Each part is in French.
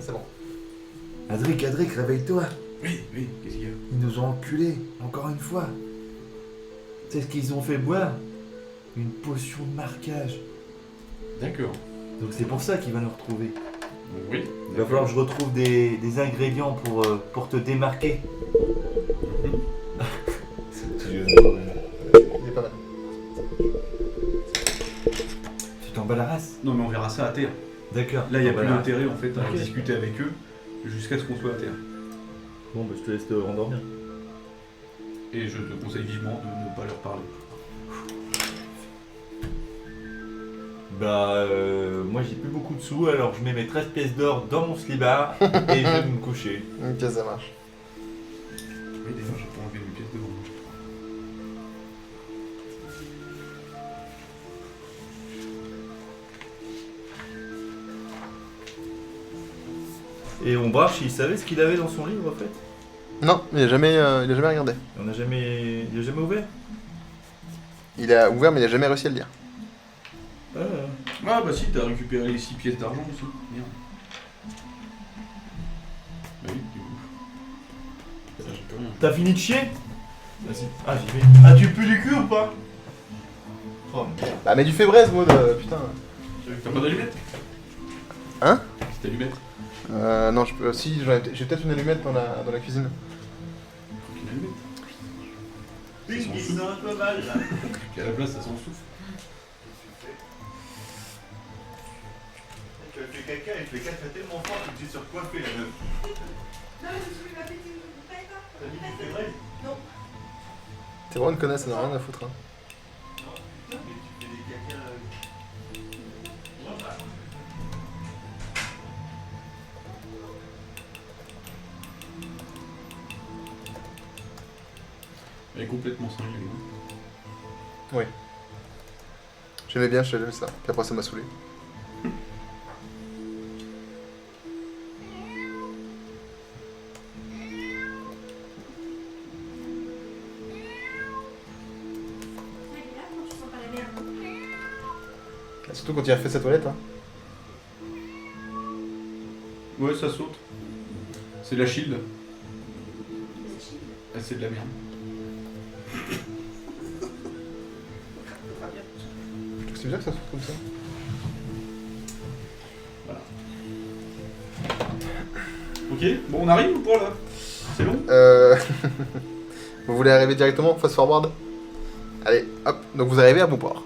c'est bon. Adric, réveille-toi. Oui, qu'est-ce qu'il y a? Ils nous ont enculés, encore une fois. C'est ce qu'ils ont fait boire. Une potion de marquage. D'accord. Donc c'est pour ça qu'il va nous retrouver. Oui. Il va falloir que je retrouve des ingrédients pour te démarquer. Il est pas mal. Tu t'en bats la race? Non, mais on verra ça à terre. D'accord. Là, il n'y a T'en plus bats la race. d'intérêt en fait à Ok. discuter avec eux jusqu'à ce qu'on soit à terre. Bon, bah je te laisse te rendormir. Et je te conseille vivement de ne pas leur parler. Bah, moi j'ai plus beaucoup de sous, alors je mets mes 13 pièces d'or dans mon slibard et je vais me coucher. Ok, ça marche. Oui, d'ailleurs, j'ai pas enlevé une pièce de vente. Et Ombrarch, il savait ce qu'il avait dans son livre en fait? Non, il a jamais regardé. Il a jamais ouvert? Il a ouvert, mais il a jamais réussi à le lire. Ah bah si, t'as récupéré les 6 pièces d'argent aussi. Merde. Bah oui, du coup. Là, j'ai plus rien. T'as fini de chier? Vas-y. Ah, j'y vais. Ah, tu pues du cul ou pas? Oh merde. Bah, mais du fébraise, Maud, putain. T'as pas d'allumette? Hein? C'est allumette. Non, je peux. Si, j'ai peut-être une allumette dans la cuisine. Faut qu'il allumette. Putain, il sent un peu mal là. Puis à la place, ça s'en souffle. Tu as fait caca et tu fais caca tellement fort que tu es surcoiffé la meuf. Non, je me suis fait une bouteille, là. T'as dit que c'est vrai? T'es vraiment une connasse, ça n'a rien à foutre. Hein. Non, putain, mais tu fais des caca. Elle est complètement cinglée. Hein. Oui. J'aimais bien, j'aimais ça. Puis après, ça m'a saoulé. C'est là, non, je sens pas la merde. Surtout quand il a fait sa toilette. Hein. Ouais, ça saute. C'est la shield. Ah, c'est de la merde. C'est bien que ça saute comme ça. Voilà. Ok, bon, on arrive ou pas là? C'est long? Vous voulez arriver directement, fast forward? Allez, hop. Donc vous arrivez à bon port.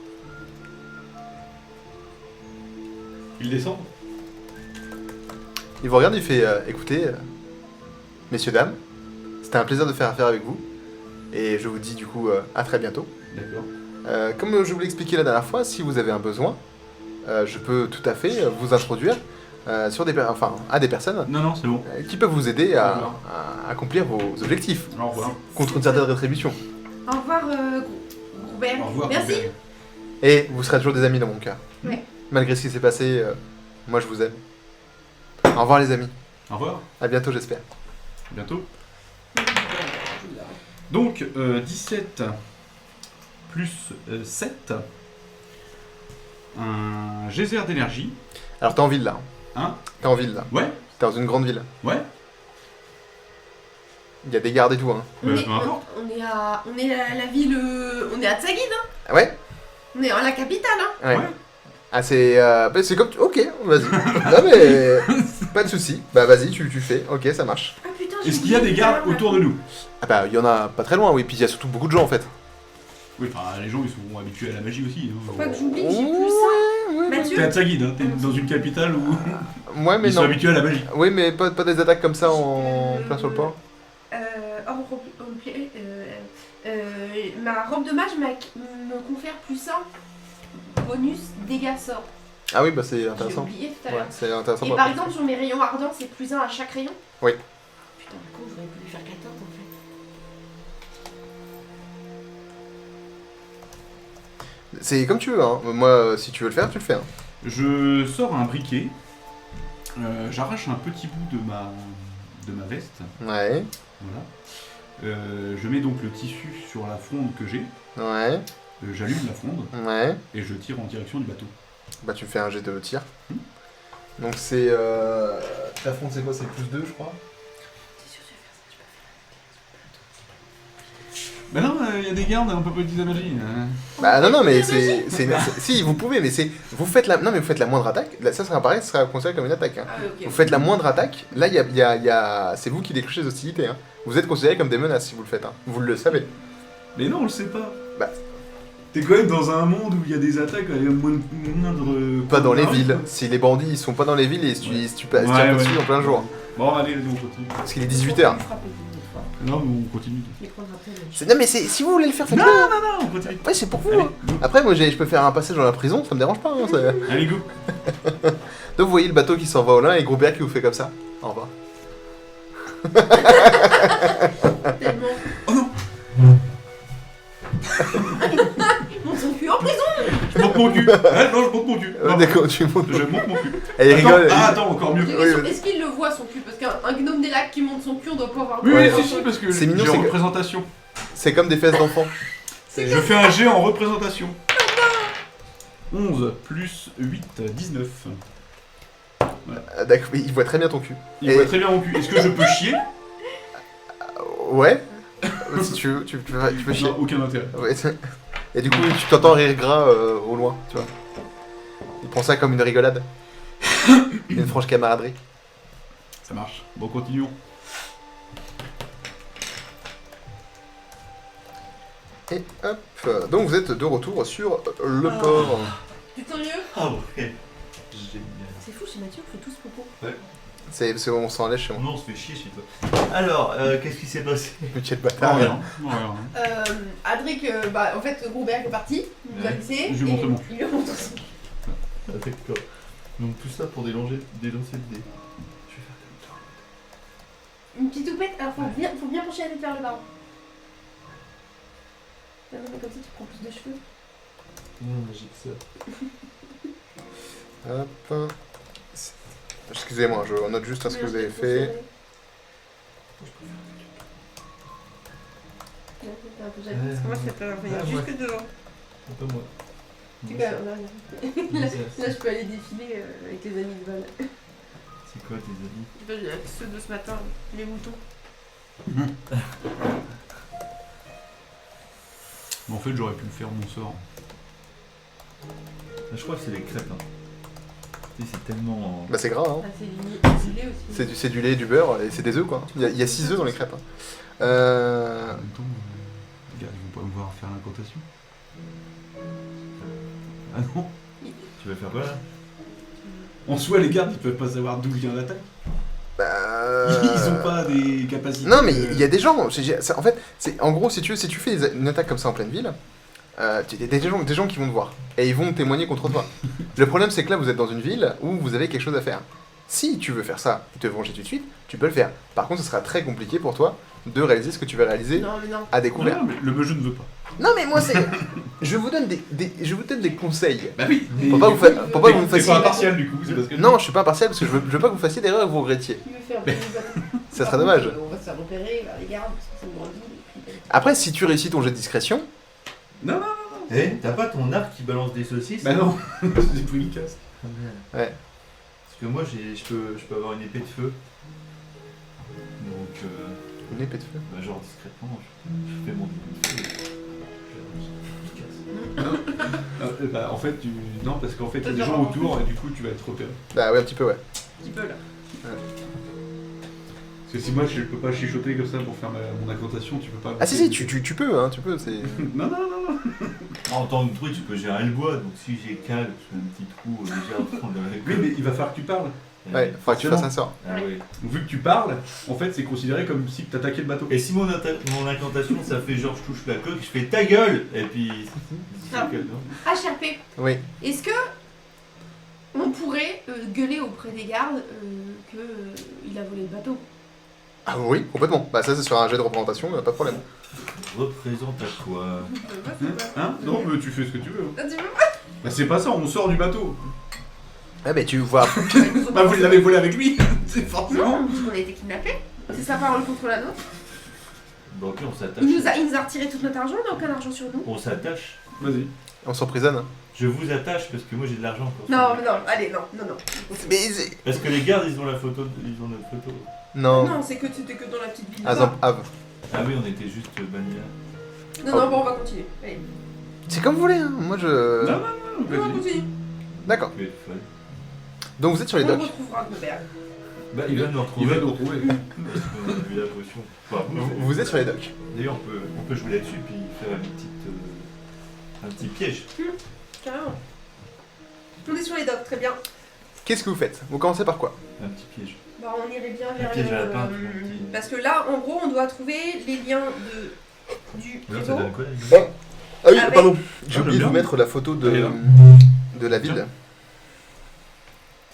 Il descend? Il vous regarde, il fait écoutez, messieurs, dames, c'était un plaisir de faire affaire avec vous. Et je vous dis du coup à très bientôt. D'accord. Comme je vous l'ai expliqué la dernière fois, si vous avez un besoin, je peux tout à fait vous introduire à des personnes Non, c'est bon. qui peuvent vous aider Au à revoir. accomplir vos objectifs Au revoir. contre une certaine rétribution. Au revoir, Groubert. Au revoir. Merci. Robert. Et vous serez toujours des amis dans mon cœur. Ouais. Malgré ce qui s'est passé, moi je vous aime. Au revoir les amis. Au revoir. À bientôt j'espère. À bientôt. Donc, 17 plus 7. Un geyser d'énergie. Alors t'es en ville là. Hein? T'es en ville là. Ouais. T'es dans une grande ville. Ouais. Il y a des gardes et tout hein. On est, peu importe. on est à la ville, on est à Tsaguid, hein. Ah ouais? On est à la capitale, hein. Ouais. Ouais. Ah c'est bah, c'est comme tu... Ok, vas-y. Non mais pas de soucis. Bah vas-y, tu fais. Ok, ça marche. Ah putain, Est-ce qu'il y a des gardes autour de nous? Ah bah il y en a pas très loin, oui. Puis il y a surtout beaucoup de gens en fait. Oui, enfin, les gens ils sont habitués à la magie aussi. Hein. Faut pas que j'oublie que j'ai plus ça. T'es Mathieu. à Tsaguid, hein. T'es dans une capitale où Ouais mais ils sont non. habitués à la magie. Oui mais pas des attaques comme ça en plein sur le port. Ma robe de mage me confère plus 1 bonus dégâts sort. Ah oui bah c'est J'ai intéressant. oublié tout à Ouais, l'heure. c'est intéressant. Et pour par la exemple, sur mes rayons ardents, c'est plus 1 à chaque rayon. Oui. Putain, du coup, j'aurais pu lui faire 14 en fait. C'est comme tu veux, hein. Moi, si tu veux le faire, tu le fais. Hein. Je sors un briquet. J'arrache un petit bout de ma veste. Ouais, Voilà. Je mets donc le tissu sur la fronde que j'ai. ouais, J'allume la fronde ouais. et je tire en direction du bateau. Bah, tu me fais un jet de tir. Hmm. Donc, c'est T'affrontes, c'est quoi? C'est plus 2, je crois. T'es sûr que tu vas faire ça? Tu peux Bah non, il y a des gardes, on peut pas utiliser la magie. Bah non, mais c'est. si, vous pouvez, mais c'est... Vous faites la... Non, mais vous faites la moindre attaque. Là, ça sera pareil, ça sera considéré comme une attaque. Hein. Ah, ok. Vous faites la moindre attaque, là, c'est vous qui déclenchez les hostilités. Hein. Vous êtes considéré comme des menaces si vous le faites. Hein. Vous le savez. Mais non, on le sait pas. Bah. T'es quand même dans un monde où il y a des attaques avec moindre... Pas dans les Ah, villes. ouais. Si les bandits ils sont pas dans les villes et si tu Ouais. passes Ouais, dessus ouais. en plein jour. Bon, allez, on continue. Parce qu'il est 18h. Non, mais on continue. Non, mais si vous voulez le faire, faites-le. Non, on continue. Ouais, c'est pour vous. Allez, Hein. go. Après, moi, je peux faire un passage dans la prison, ça me dérange pas. Hein, ça... Allez, go. Donc, vous voyez le bateau qui s'en va au loin et Grosbeer qui vous fait comme ça. Au revoir. Tellement. Oh non. Il monte son cul en prison. Je monte mon cul. Ah, non, je monte mon cul. Non, D'accord, tu montes. je monte mon cul. Elle rigole. Attends, attends, encore mieux. J'ai une Oui, question, oui. est-ce qu'il le voit son cul? Parce qu'un gnome des lacs qui monte son cul, on doit pas avoir. Oui, Ouais. oui, si, parce que C'est mignon, j'ai c'est que- représentation. C'est comme des fesses d'enfant. Je fais un jet en représentation. 11 plus 8, 19. D'accord, mais il voit très bien ton cul. Il Et- voit très bien mon cul. Est-ce que je peux chier? Ouais. Si tu veux, tu peux chier. Non, aucun intérêt. Ouais, et du coup, tu t'entends rire gras au loin, tu vois. Il prend ça comme une rigolade. Une franche camaraderie. Ça marche. Bon, continuons. Et hop. Donc vous êtes de retour sur le port. Tu te sens mieux? Ah ouais. Génial. C'est fou, chez Mathieu, on fait tous popo. C'est on s'en lèche chez moi. Non, on se fait chier chez toi. Alors, qu'est-ce qui s'est passé? Petit bâtard. Rien. Rien. Adric, bah en fait, Grosberg est parti, il nous a Ouais. laissé. Je lui ai montré et mon cul. Il lui a montré son cul. Ah, d'accord. Donc tout ça pour délancer le dé. Je vais faire comme ça. Une petite toupette, alors faut bien pencher la tête vers le bas. Non, mais comme ça, tu prends plus de cheveux. Non, magique ça. Hop. Excusez-moi, je note juste ce que vous avez fait. T'es un peu jaloux, parce que moi, c'est pas Ah, jusque devant. Un peu moins. Tu vois, on a rien. Là, je peux aller défiler avec les amis de Val. C'est quoi tes amis? Ceux de ce matin, les moutons. Mais en fait, j'aurais pu le faire mon sort. Je crois que c'est les crêpes. Hein. Tu sais, c'est tellement. Bah c'est gras, hein. Ah, c'est du lait aussi. C'est du lait, du beurre et c'est des œufs quoi. Il y a 6 œufs dans les crêpes. Hein. En même temps, les gars, ils vont pas me voir faire l'incantation. Ah non? Tu vas faire quoi là? En soi, les gardes, ils peuvent pas savoir d'où vient l'attaque. Bah... Ils ont pas des capacités. Non mais il y a des gens, en fait, en gros si tu fais une attaque comme ça en pleine ville, il y a des gens qui vont te voir et ils vont témoigner contre toi. Le problème c'est que là vous êtes dans une ville où vous avez quelque chose à faire. Si tu veux faire ça et te venger tout de suite, tu peux le faire. Par contre ce sera très compliqué pour toi de réaliser ce que tu veux réaliser Non, mais non. à découvert. Non, mais le jeu ne veut pas. Non mais moi c'est... je vous donne des conseils. Bah oui, mais Pour pas vous t'es me fassiez... pas impartial du coup, c'est parce que... Non je suis pas impartial parce que je veux pas que vous fassiez d'erreur et que vous regrettiez. Qui veut faire du bateau? Ça serait dommage. On va se faire repérer vers les gardes, parce que c'est une grande ville. Et puis, Après si tu réussis ton jet de discrétion, Non, non, Eh, t'as pas ton arc qui balance des saucisses? bah non, j'ai pris une casse. Ah, merde. Ouais. Parce que moi, je peux avoir une épée de feu. Donc, une épée de feu. bah, genre discrètement, je fais mon épée de feu. Je casse. Bah en fait, non, parce qu'en fait, il y a des gens autour et du coup, tu vas être repéré. Bah ouais un petit peu ouais. un petit peu là. Parce que si moi, je peux pas chichoter comme ça pour faire mon incantation, tu peux pas... Ah si tu peux hein, tu peux, c'est... Non, non, non, non. En tant que truc, tu peux gérer le bois, donc si j'ai cale, je fais un petit trou déjà au fond de la Oui, mais il va falloir que tu parles. Ouais, faudra que tu fasses un sort. Ah oui. Donc, vu que tu parles, en fait, c'est considéré comme si tu attaquais le bateau. Et si mon incantation, ça fait genre je touche la coque, je fais ta gueule Et puis. Ah. non HRP, Oui. est-ce que on pourrait gueuler auprès des gardes que il a volé le bateau? Ah oui, complètement. Bah ça c'est sur un jet de représentation, pas de problème. Représente à quoi? Hein? Non, mais tu fais ce que tu veux. Ah, tu veux Bah c'est pas ça, on sort du bateau. Ah mais tu vois... Bah vous l'avez volé avec lui, c'est forcément. Non, parce qu'on a été kidnappés. C'est sa parole contre la nôtre. Bon, ok, on s'attache. Il nous a retiré tout notre argent, on n'a aucun argent sur nous. On s'attache. Vas-y. On s'emprisonne. Je vous attache parce que moi j'ai de l'argent encore. Non, mais non, allez, non. Mais c'est- Parce que les gardes ils ont la photo, ils ont notre photo. Non. Non, c'est que c'était que dans la petite ville. Azam, Av. Ah oui, on était juste bannis là. Non, bon, on va continuer. Allez, C'est comme vous voulez, hein. Moi je. Non, on va vas-y. continuer. D'accord. Tu es folle. Donc vous êtes sur les On docks. retrouvera Grobert. Bah il va nous retrouver. Il va nous retrouver. On a vu la potion. Enfin, Vous êtes sur les docks. D'ailleurs on peut jouer là-dessus puis faire un petit piège. Carrément. On est sur les docks, très bien. Qu'est-ce que vous faites? Vous commencez par quoi? Un petit piège. Bah, on irait bien vers piège à lapin, tu vois, qui- parce que là, en gros, on doit trouver les liens du Mais là, ça préau. donne quoi la Ah oui, Avec- pardon. J'ai Ah, oublié de j'aime vous bien. mettre la photo Elle est là. de la ville.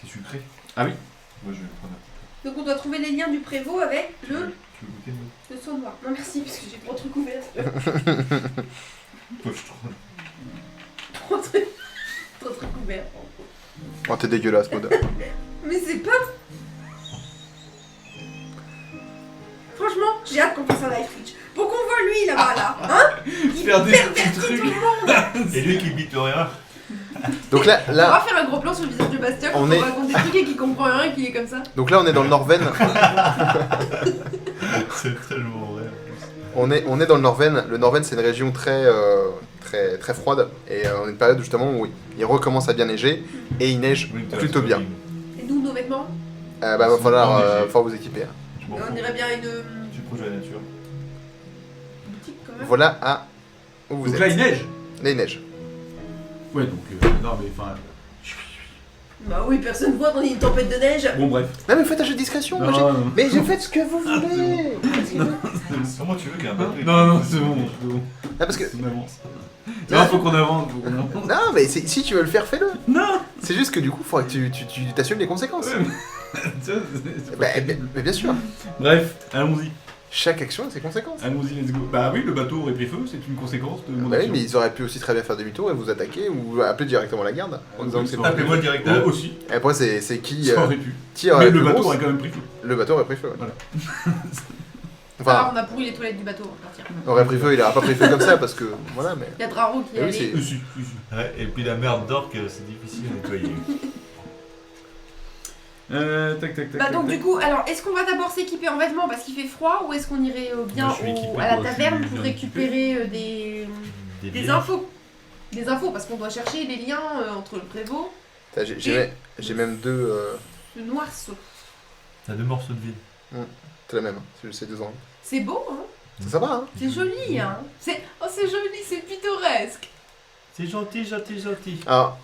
C'est sucré. Ah oui. Moi je vais prendre un petit Donc, on doit trouver les liens du prévôt avec peu. le Tu veux goûter moi saut noir. Non, merci, parce que j'ai trop de trucs ouverts. Toi je trouve. Trop de trucs ouverts. Oh, t'es dégueulasse, Maud. Mais c'est pas. Franchement, j'ai hâte qu'on fasse un live Twitch. Pour qu'on voit lui là-bas, là. Hein Il Faire des pervertit petits trucs. tout le monde. Et lui qui bite rien. Donc là, On là, va faire un gros plan sur le visage de Bastien quand On on, est- raconte des trucs et qu'il comprend rien et qu'il est comme ça. donc là, on est dans le Norven. C'est tellement vrai. On est dans le Norven. Le Norven, c'est une région très froide. Et on est une période justement où il recommence à bien neiger. Et il neige plutôt bien. Et nous, nos vêtements, Bah, va falloir Enneigé. vous équiper. hein. Je m'en on fous. irait bien à une Je suis proche de la nature. boutique quand même. Voilà à où vous Donc êtes. là, il neige. Là, il neige. Ouais, donc. Non, mais enfin. Bah oui, personne voit quand il y a une tempête de neige. Bon, bref. Non, mais faites un jeu de discrétion. moi, j'ai- Non, Mais j'ai fait ce que vous voulez. Comment tu veux qu'un bateau non, c'est bon. C'est bon. Ah, parce que On avance. Non, faut qu'on avance. Faut qu'on avance. non, mais si tu veux le faire, fais-le. Non. C'est juste que du coup, il faudrait que tu t'assumes les conséquences. Bah, mais bien sûr. Bref, allons-y. Chaque action a ses conséquences. Allons-y, let's go. Bah oui, le bateau aurait pris feu, c'est une conséquence de mon Bah oui, action. mais ils auraient pu aussi très bien faire demi-tour et vous attaquer ou appeler directement la garde en disant que c'est ça pas. aurait pu. Appelez-moi le directeur. Oh, aussi, Et après, c'est qui ça aurait pu. qui aurait Mais la le plus bateau grosse aurait quand même pris feu. Le bateau aurait pris feu. Ouais. Voilà. Alors, Enfin, on a pourri les toilettes du bateau, on va partir. aurait pris feu, il aurait pas pris feu comme ça parce que voilà, mais. Il y a Draro qui est Eh oui, allé. c'est- Si. Ouais, et puis la merde d'orque, c'est difficile à nettoyer. Tac. Bah donc du coup, alors est-ce qu'on va d'abord s'équiper en vêtements parce qu'il fait froid ou est-ce qu'on irait bien Moi, je suis équipé, à la moi, je taverne suis pour bien récupérer des bières. infos? Des infos parce qu'on doit chercher les liens entre le prévôt Putain, j'ai même deux. et le noirceau. T'as 2 morceaux de vide. C'est la même, hein, c'est 2 ans. C'est beau, hein? Ça va, hein C'est joli, hein? C'est joli, c'est pittoresque. C'est gentil. Alors,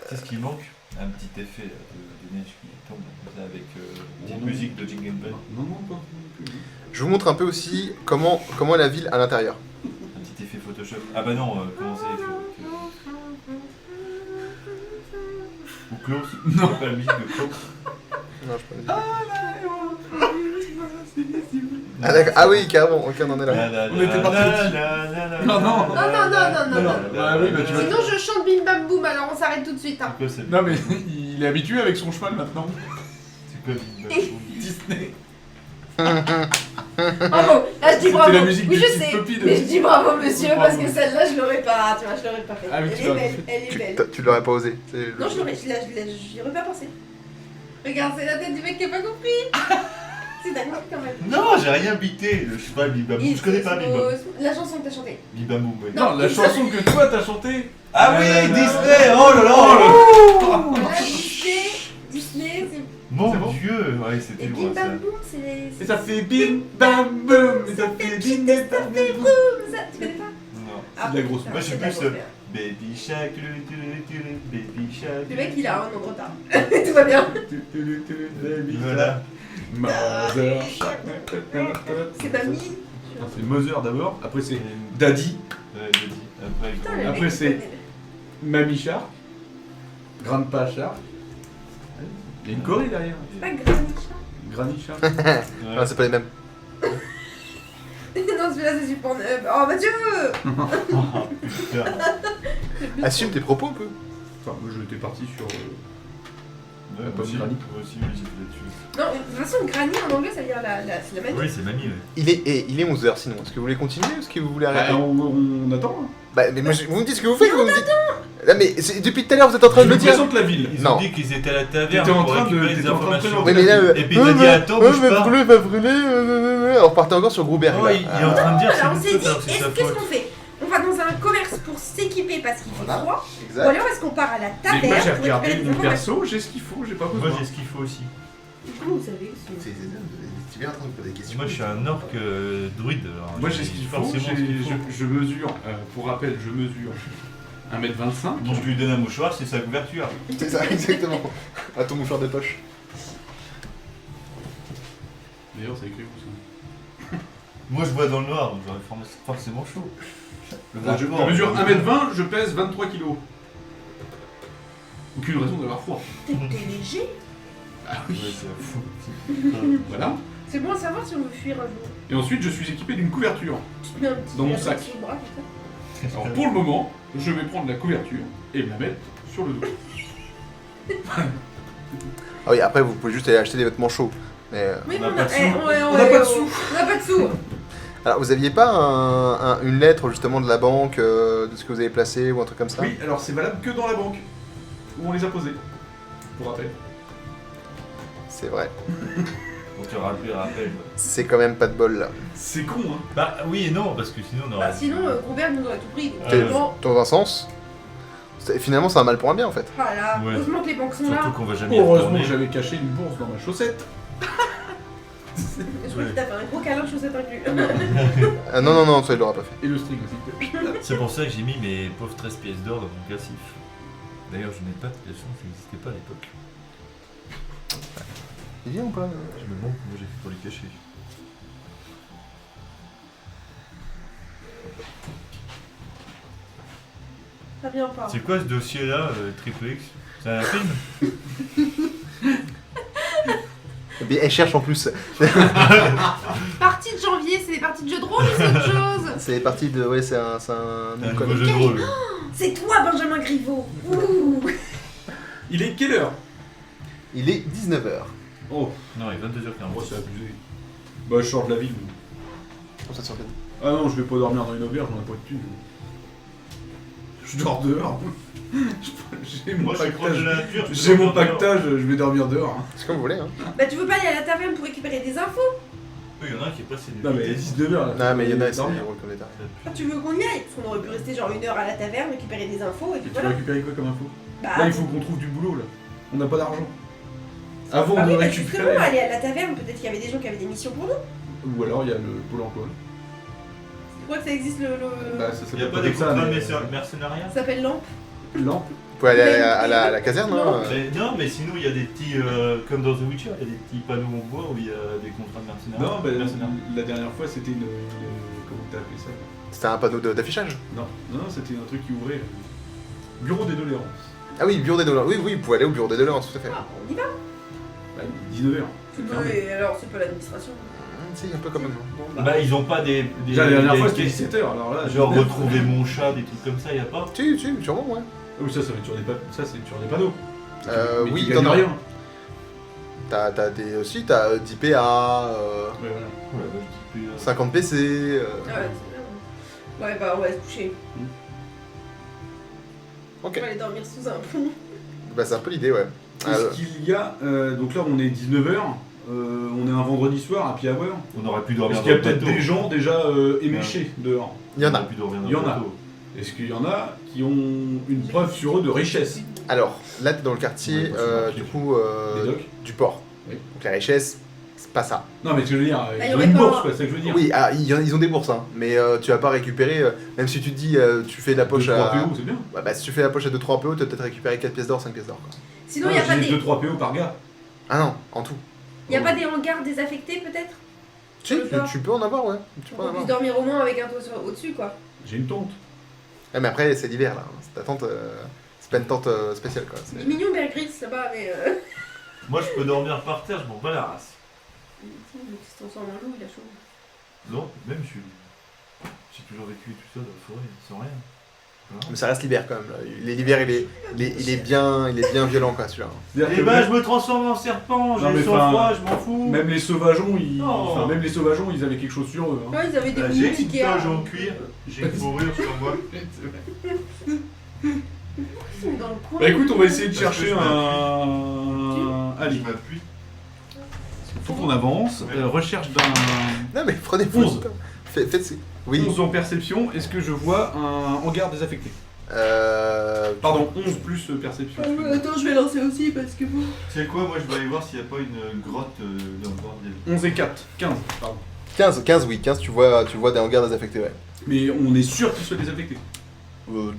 C'est ce qui manque. Un petit effet de neige qui tombe comme ça avec une petite musique de Jingle Bell. Non, pas. je vous montre un peu aussi comment est la ville à l'intérieur. Un petit effet Photoshop. Ah bah non, comment c'est Ou Klaus. Non, pas la musique de Klaus. Non, je peux pas Ah d'accord, ah oui, carrément, ok, on en est là. On était partis. Non. Non. Ah oui, bah tu vois. Sinon je chante Bim Bam Boum, alors on s'arrête tout de suite. Hein. C'est quoi cette- Non, mais il est habitué avec son cheval maintenant. C'est quoi Big Bang Boom Disney. Bravo, là je dis C'était bravo. la musique Oui des je petites sais, copies de- mais je dis bravo monsieur Bravo. parce que celle-là je l'aurais pas, tu vois, je l'aurais pas fait. Ah oui, Elle tu est l'aurais belle, fait. elle est belle. Tu l'aurais pas osé. c'est- Non, j'y aurais pas pensé. Regarde, c'est la tête du mec qui a pas compris. C'est d'accord quand même. Non, j'ai rien bité. Je sais pas, Big Bang Boom. Je connais pas Big Bang. La chanson que t'as chantée. Big Bang Boom, ouais. Non, la chanson que toi t'as chantée. Ah oui, Disney. Oh là là. Voilà, Disney, c'est. Mon C'est bon Dieu. Ouais, c'était Et loin Bim ça. Bam Boum, c'est. Et ça fait bim bam boum. Et ça fait bim bam boum. Ça, tu connais pas? Non. Ah, de la grosse putain, Moi, je suis c'est de la plus, grosse merde. Baby Shark, Baby Shark. Le mec il a un an de retard. Tout va bien. Voilà. Mother. C'est mamie. C'est Mother d'abord, après c'est Daddy, Ouais, j'ai dit. Après, Putain, le Après, mec, c'est- Mamie Shark, Grandpa Shark. Il y a une Corée derrière. C'est pas Granny Shark. Granny Shark. Non, Ouais. c'est pas les mêmes. Non, celui-là c'est Super. Oh Mathieu. Putain. Assume tes propos un peu. Enfin, moi j'étais parti sur. Ouais, Pas moi aussi, Granny. moi aussi, j'étais là-dessus. Non, de toute façon, Granny en anglais ça veut dire c'est la mamie. Oui, c'est mamie, ouais. Il est 11h sinon. Est-ce que vous voulez continuer ou est-ce que vous voulez Ah, arrêter on attend. Hein. Bah, mais moi, vous me dites ce que vous faites, vous me dites. Là, mais depuis tout à l'heure, vous êtes en train Je de me me dire. présente la ville. Ils Non. ont dit qu'ils étaient à la taverne T'étais en pour train de- récupérer des t'étais en train de informations. Oui, mais là. Et puis il a dit attends, bouge va pas. brûler, va brûler. Alors, partez encore sur Gruberg. Oh, là. il est en train de dire Alors on c'est s'est une dit, faute, alors c'est sa qu'est-ce faute. qu'on fait? On va dans un commerce pour s'équiper parce qu'il fait Voilà. froid. Ou Exact. alors est-ce qu'on part à la Mais moi j'ai taverne pour regardé récupérer des mon informations? perso, j'ai ce qu'il faut, j'ai pas besoin. Moi j'ai ce qu'il faut aussi. Comment vous savez que Tu viens en train de poser des questions. Moi je suis un orc druide. alors Moi j'ai ce qu'il faut, forcément ce qu'il faut. je mesure, pour rappel, je mesure 1m25. Donc je lui donne un mouchoir, c'est sa couverture. C'est ça, exactement. À ton mouchoir de poche. D'ailleurs, c'est écrit où ça? Moi je vois dans le noir, donc j'aurais forcément chaud. Je mesure 1m20, je pèse 23 kg. Aucune raison d'avoir froid. t'es léger? Ah Ouais, oui. c'est fou. Voilà. C'est bon à savoir si on veut fuir un jour. Et ensuite, je suis équipé d'une couverture. Tu te mets un petit Dans mon truc sac. sous le bras, comme ça. Alors pour le moment, je vais prendre la couverture et me la mettre sur le dos. Ah oui, après, vous pouvez juste aller acheter des vêtements chauds. Mais. Oui, On mais a pas de sous. On n'a pas de sous. On n'a pas de sous. Alors, vous aviez pas une lettre justement de la banque, de ce que vous avez placé ou un truc comme ça? Oui, alors c'est valable que dans la banque où on les a posés. Pour rappel. C'est vrai. On te rappelle. C'est quand même pas de bol là. C'est con, hein. Bah oui et non, parce que sinon on aurait. Bah, sinon, Robert nous aurait tout pris. Donc, Euh, bon, Dans un sens, finalement, c'est un mal pour un bien en fait. voilà. Ouais. Heureusement que les banques sont Surtout là. qu'on va jamais y Heureusement retourner. que j'avais caché une bourse dans ma chaussette. Je crois qu'il t'a fait un gros câlin de chaussettes inclus. Ah non, non, ça il l'aura pas fait. Et le string aussi. C'est pour ça que j'ai mis mes pauvres 13 pièces d'or dans mon cassif. D'ailleurs, je n'ai pas de pièces, ça n'existait pas à l'époque. Il vient ou pas? Je me demande comment j'ai fait pour les cacher. Ça vient pas. C'est quoi ce dossier-là, Triple X? C'est un film? Mais elle cherche en plus. Partie de janvier, c'est des parties de jeux de rôle ou c'est autre chose? C'est parti de. Ouais, c'est un. Un code. nouveau jeu de rôle. C'est toi, Benjamin Griveaux. Ouh. Il est quelle heure? Il est 19h. Oh, Non, il est 22h40. c'est abusé. Bah, je sors de la ville. Comme ça te s'organise. Ah non, je vais pas dormir dans une auberge, j'en ai pas de thune. Je dors dehors. J'ai mon Moi, je suis proche de pactage. la nature. je J'ai peux mon dormir pactage, je vais dormir dehors. C'est comme vous voulez, hein. Bah, tu veux pas aller à la taverne pour récupérer des infos? dehors. Oui, il y en a un qui est passé du Non, mais vitesse. 19h là. Non, mais il y en a, c'est dormir. des rôles comme l'État. Ah, tu veux qu'on y aille? Parce qu'on aurait pu rester genre 1 heure à la taverne, récupérer des infos et Et puis tu vas voilà. récupérer quoi comme info? Bah, Là, il faut qu'on trouve du boulot là. On n'a pas d'argent. Avant bah de oui, bah récupérer. justement, aller à la taverne, peut-être qu'il y avait des gens qui avaient des missions pour nous. Ou alors il y a le pôle emploi. Tu crois que ça existe le. Bah, ça Il n'y a s'appelle pas des comme ça, contrats de mais- mercenariat? Ça s'appelle lampe. Lampe. Vous pouvez aller à la caserne, Non. hein. Non, mais sinon, il y a des petits. Comme dans The Witcher, il y a des petits panneaux en bois où il y a des contrats de mercenariat. Non, bah, Mercenaires. la dernière fois c'était une. Comment t'as appelé ça? C'était un panneau d'affichage. Non, non, c'était un truc qui ouvrait. Bureau des doléances. Ah oui, bureau des dollars. Oui, oui, vous pouvez aller au bureau des dollars, tout à fait. Ah, on y va. Bah, 19h. Et alors, c'est pas l'administration. Si, un peu quand même. Bon, Bah, ils ont pas des. Déjà la dernière fois des- c'était 17h, alors là. Genre 19. retrouver mon chat, des trucs comme ça, il y a pas? Si, sûrement, ouais. Ah oui, ça va être sur des ça c'est sur des panneaux. Mais Oui, tu t'en gagnes as. rien. T'as des. Aussi, t'as 10 PA, Ouais, voilà. Ouais, bah, je dis plus, 50 PC. Ah ouais, c'est bien. Ouais, bah, on va se coucher. Ok. On va aller dormir sous un pont. Bah, c'est un peu l'idée, ouais. Est-ce qu'il y a. Donc là on est 19h, on est un vendredi soir à Piaware. On aurait pu dormir Est-ce qu'il y a dans le peut-être bateau. des gens déjà éméchés dehors? Il y en On a. aurait pu dormir dans Il y le en a. bateau. Est-ce qu'il y en a qui ont une preuve sur eux de richesse? Alors, là, t'es dans le quartier, Ouais, moi, c'est marqué. du coup, Des docs? du port. Oui. Donc la richesse, c'est pas ça. Non mais ce que je veux dire, Bah, il y ils ont aurait une pas- bourse quoi, c'est ça que je veux dire. Oui, ah, ils ont des bourses, hein. Mais tu vas pas récupérer, même si tu te dis, tu fais la poche 2-3 à... PO, c'est bien. Ouais, bah, si tu fais la poche à 2-3 PO, tu vas peut-être récupérer 4 pièces d'or, 5 pièces d'or, quoi. Sinon, il y a pas J'ai des. 2-3 PO par gars. Ah non, en tout. Y a pas des hangars désaffectés peut-être? Si, le port. tu peux en avoir, ouais. Tu peux Pour en qu'on puisse avoir. dormir au moins avec un toit au-dessus quoi. J'ai une tente. Ouais, mais après, c'est l'hiver, là. Ta tente, c'est pas une tente spéciale, quoi. Il est mignon Bear Grylls là-bas, mais. Moi, je peux dormir par terre, je m'en bats la race. Il se transforme en loup, il a chaud. Non, même je suis. J'ai toujours vécu tout ça dans la forêt, sans rien. Mais ça reste l'hiver quand même. Là. L'hiver, il est bien violent quoi celui-là. C'est-à-dire Eh que ben, même- je me transforme en serpent, Non, j'ai mais le sang enfin, froid, je m'en fous. Même les sauvageons, Oh. même les sauvageons, ils avaient quelque chose sur eux. Hein. Ouais, ils avaient des J'ai bouts une Ikea. toge en cuir, j'ai une fourrure sur moi. Ils sont dans le coin. Bah écoute, on va essayer de Parce que chercher je un... Je Allez, m'appuie. faut qu'on avance. Recherche d'un... Non mais prenez 11. Faites oui. 11 en perception, est-ce que je vois un hangar désaffecté? Euh... Pardon, 11 plus perception. Attends, je vais lancer aussi parce que bon. Tu sais quoi, moi je vais aller voir s'il n'y a pas une grotte dans le bordel. 11 et 4, 15, pardon. 15 oui, 15 tu vois des hangars désaffectés ouais. Mais on est sûr qu'ils soient désaffectés.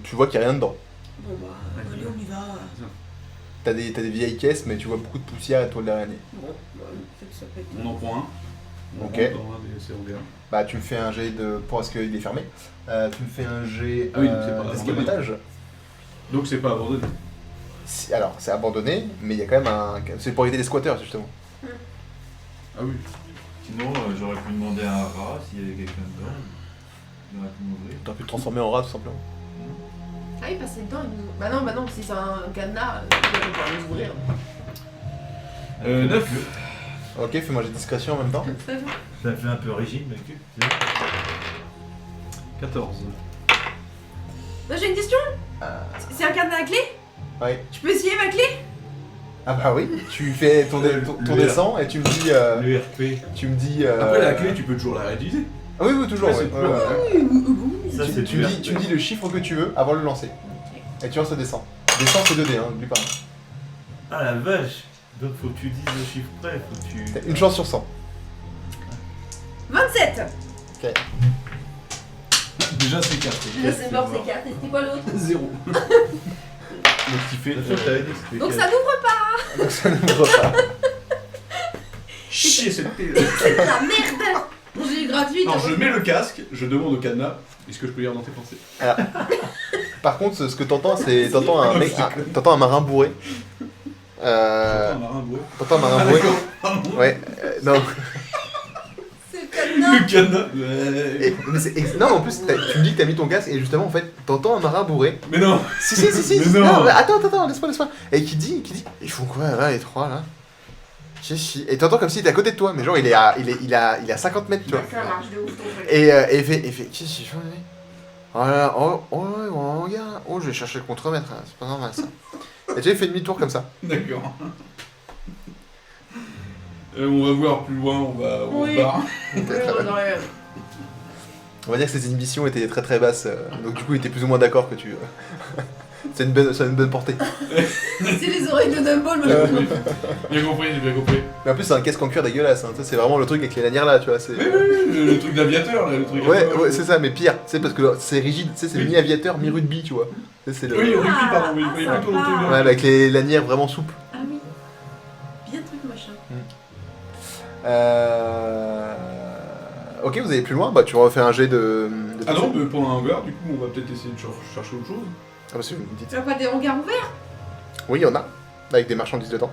Tu vois qu'il n'y a rien dedans. Bon bah, allez, on y va. T'as des vieilles caisses mais tu vois beaucoup de poussière et de toile d'araignée. Bon, bah, peut-être ça peut être. On en prend un. On Ok. rentre dans un de ces hangars. Bah tu me fais un jet de... pour est-ce qu'il est fermé. Tu me fais un jet Ah oui, donc c'est pas d'escamotage. Donc c'est pas abandonné. Alors c'est abandonné mais il y a quand même un... C'est pour aider les squatteurs justement. Ah oui. Sinon, j'aurais pu demander à un rat s'il y avait quelqu'un dedans. Il aurait pu m'ouvrir. T'aurais pu te transformer en rat tout simplement. Ah oui, passer le temps, ils nous... Bah non, si c'est un cadenas, ils vont pouvoir nous ouvrir. 9. Ok, fais-moi un jet de discrétion en même temps. Très bien. Ça fait un peu rigide, mais tu 14. Là, j'ai une question. Ah. C'est un cadenas à clé? Ouais. Je peux essayer ma clé? Ah bah oui, tu fais ton Le descend et tu me dis... Le RP. tu me dis... Après la clé, tu peux toujours la réutiliser. Ah oui, toujours, Ouais, ouais. c'est Ouais, ouais, ouais. Ça, c'est Tu me dis le chiffre que tu veux avant de le lancer. Et tu lances le descend. Descend c'est 2D, hein, n'oublie pas. Ah la vache. Donc faut que tu dises le chiffre près, faut que tu... T'as une chance sur 100. 27. Déjà c'est 4. Là, c'est mort, c'est 4. Et c'était quoi l'autre? 0. Donc qui fait... De toute façon, t'avais dit que c'était Donc quatre. ça n'ouvre pas. Donc ça n'ouvre pas. Chier cette télé. C'est de la merde. Bon, j'ai eu gratuit. Alors je mets le casque, je demande au cadenas, est-ce que je peux lire dans tes pensées? Par contre, ce que t'entends, c'est... T'entends un mec... T'entends un marin bourré. J'entends un marin bourré. T'entends un marin Ah bourré. d'accord, pardon. Ouais, non. C'est le cadenas. Le cadenas. Mais non, en plus, tu me dis que t'as mis ton casque et justement, en fait, t'entends un marin bourré. Mais non. Si. Mais non. Mais attends, laisse-moi. Et qui dit, ils font quoi là, les trois là? Si. Et t'entends comme s'il était à côté de toi, mais genre il est à 50 mètres, tu vois. Ça marche de ouf ton truc. Et il fait, qu'est-ce qu'il fait? Voilà, regarde, je vais chercher le contremaître, hein, c'est pas normal ça. Et tu sais, il fait demi-tour comme ça. D'accord. On va voir plus loin, on Oui. se barre. On va dire que ses inhibitions étaient très très basses, donc du coup il était plus ou moins d'accord que tu... c'est une bonne portée. C'est les oreilles de Dumbo, moi je comprends. Bien compris, j'ai bien compris. Mais en plus c'est un casque en cuir dégueulasse, hein. Ça, c'est vraiment le truc avec les lanières là, tu vois. Oui, le truc d'aviateur, là, le truc... Ouais, c'est ça, mais pire, c'est parce que c'est rigide, tu sais, c'est mi-aviateur, mi-rugby, tu vois. C'est le... Oui, rugby, pardon, oui, Ah, oui, ça plutôt le va. truc de... Ouais, avec les lanières vraiment souples. Ah oui. Bien truc machin. Ok, vous allez plus loin, bah tu refais un jet de Ah non, mais pour un hangar, du coup, on va peut-être essayer de chercher autre chose. Ah bah c'est une petite... Tu as pas des hangars ouverts? Oui, il y en a, avec des marchandises dedans.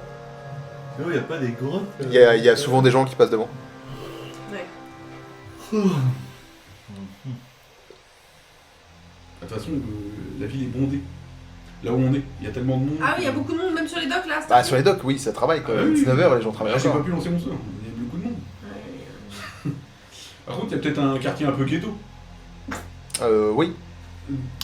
Non, il n'y a pas des grottes. Il y a souvent des gens qui passent devant. Ouais. De toute façon, la ville est bondée. Là où on est, il y a tellement de monde. Ah oui, il y a beaucoup de monde, même sur les docks là. c'est Bah sur les docks, oui, ça travaille quoi. Ah oui. 19h, les gens travaillent Ah, j'ai pas encore. pu lancer mon sort, il y a beaucoup de monde. Ouais. Par contre, il y a peut-être un quartier un peu ghetto. Oui,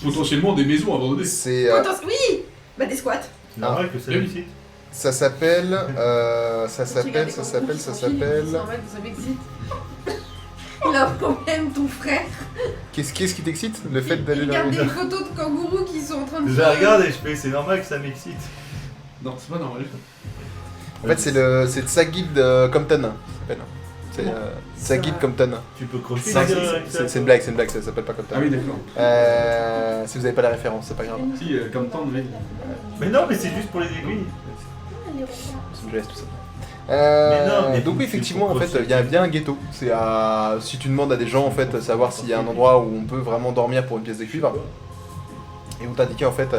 Potentiellement des maisons abandonnées. c'est... Oui. Bah des squats. C'est normal que ça Oui. réussite. ça s'appelle... Regardez ça comment s'appelle... il s'enfile, c'est normal que ça m'excite. Il a un problème, ton frère. Qu'est-ce qui t'excite? Le fait Il d'aller dans regarde les... des photos de kangourous qui sont en train de... Je la regarde et je fais, c'est normal que ça m'excite. Non, c'est pas normal. En fait, c'est le Tsagid Compton, ça s'appelle. C'est Tsagid Compton. Tu peux crocher C'est les gars avec ça. c'est une blague, ça s'appelle pas Compton. Ah oui, d'accord. Si vous avez pas la référence, c'est pas grave. Si, comme tant de ville. Mais non, mais c'est juste pour les aiguilles. C'est une geste, tout ça. non, mais donc oui, c'est effectivement, en pour fait, il y a bien un ghetto. C'est si tu demandes à des gens, en fait, savoir s'il y a un endroit où on peut vraiment dormir pour une pièce de cuivre, et vous t'indiquez en fait,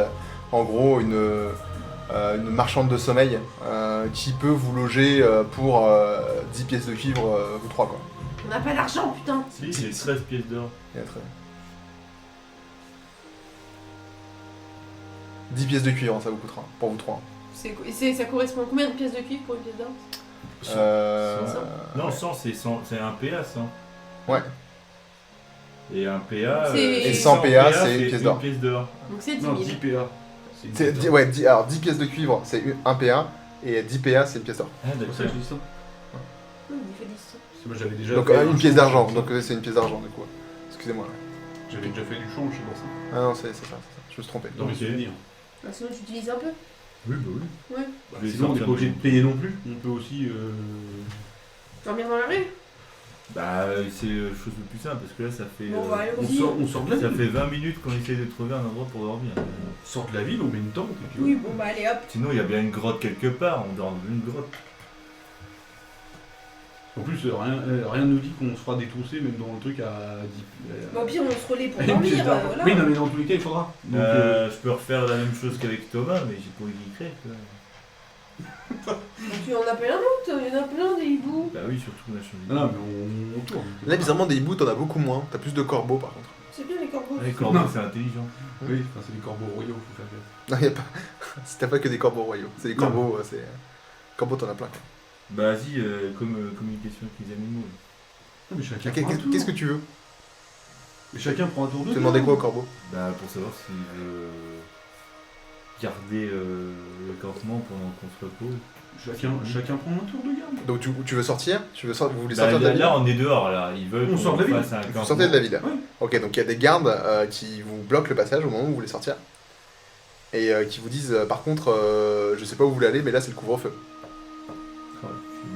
en gros, une marchande de sommeil qui peut vous loger pour 10 pièces de cuivre, vous trois quoi. On n'a pas d'argent, putain. Si, j'ai 13 pièces d'or. Et très bien. 10 pièces de cuivre, ça vous coûtera, pour vous trois. Ça correspond à combien de pièces de cuivre pour une pièce d'or? Non, 100, c'est un PA, 100. Ouais. Et un PA. Et 100 PA, c'est une pièce d'or. Donc c'est 10 Non, 000. 10 PA. Ouais, alors 10 pièces de cuivre, c'est un PA, et 10 PA, c'est une pièce d'or. Ah, C'est pour ça que je dis ça. Oui, il fait 10. Parce que moi j'avais déjà Donc fait une un pièce change, d'argent, c'est pour donc c'est une pièce d'argent, du coup. Excusez-moi. ça. J'avais déjà fait du change, c'est pour ça. Ah non, c'est ça, c'est ça. Je me suis trompé. Dans mes Ok. souvenirs. Bah, sinon, tu utilises un peu. Oui, bah oui. Ouais. Bah, Je vais sinon on n'est sortir pas obligé de- de payer non plus. On peut aussi. Dormir dans la rue. Bah, c'est chose de plus simple parce que là, ça fait. Bon, bah, On allons-y. sort de la Ça ville. fait 20 minutes qu'on essaie de trouver un endroit pour dormir. On sort de la ville, on met une tente. Et puis Oui, bon, bah, allez, hop. Sinon, il y a bien une grotte quelque part, on dort dans une grotte. En plus, rien ne nous dit qu'on se fera détrousser même dans le truc à 10. Bon, au pire, on se relaie pour à une pièce dormir. d'or. Voilà. Oui, non, mais dans tous les cas, il faudra. Donc, Je peux refaire la même chose qu'avec Thomas, mais j'ai pas envie qu'il crève. quoi. Donc, tu en appelles un autre. Il y en a plein des hiboux. Bah oui, surtout la chance. non, mais on tourne. Là, bizarrement, des hiboux, t'en as beaucoup moins. T'as plus de corbeaux, par contre. C'est bien les corbeaux. Les corbeaux, Non. c'est intelligent. Oui, enfin, c'est des corbeaux royaux, faut faire gaffe. Non, y a pas. T'as pas que des corbeaux royaux. C'est des Non. corbeaux, c'est. Corbeaux, t'en as plein. Quoi. Bah vas-y, comme communication avec les animaux. Non, mais chacun Qu'est- prend un tour. Qu'est-ce que tu veux? Mais chacun prend un tour de Tu demandais quoi au corbeau? Bah pour savoir s'il veut garder le campement pendant qu'on se repose. Chacun prend un tour de garde. Donc tu veux sortir? Vous voulez Bah, sortir de la ville? là on est dehors là, ils veulent On qu'on sort de la ville. fasse un Vous campement. sortez de la ville. Ouais. Ok, donc il y a des gardes qui vous bloquent le passage au moment où vous voulez sortir. Et qui vous disent, par contre, je sais pas où vous voulez aller, mais là c'est le couvre-feu.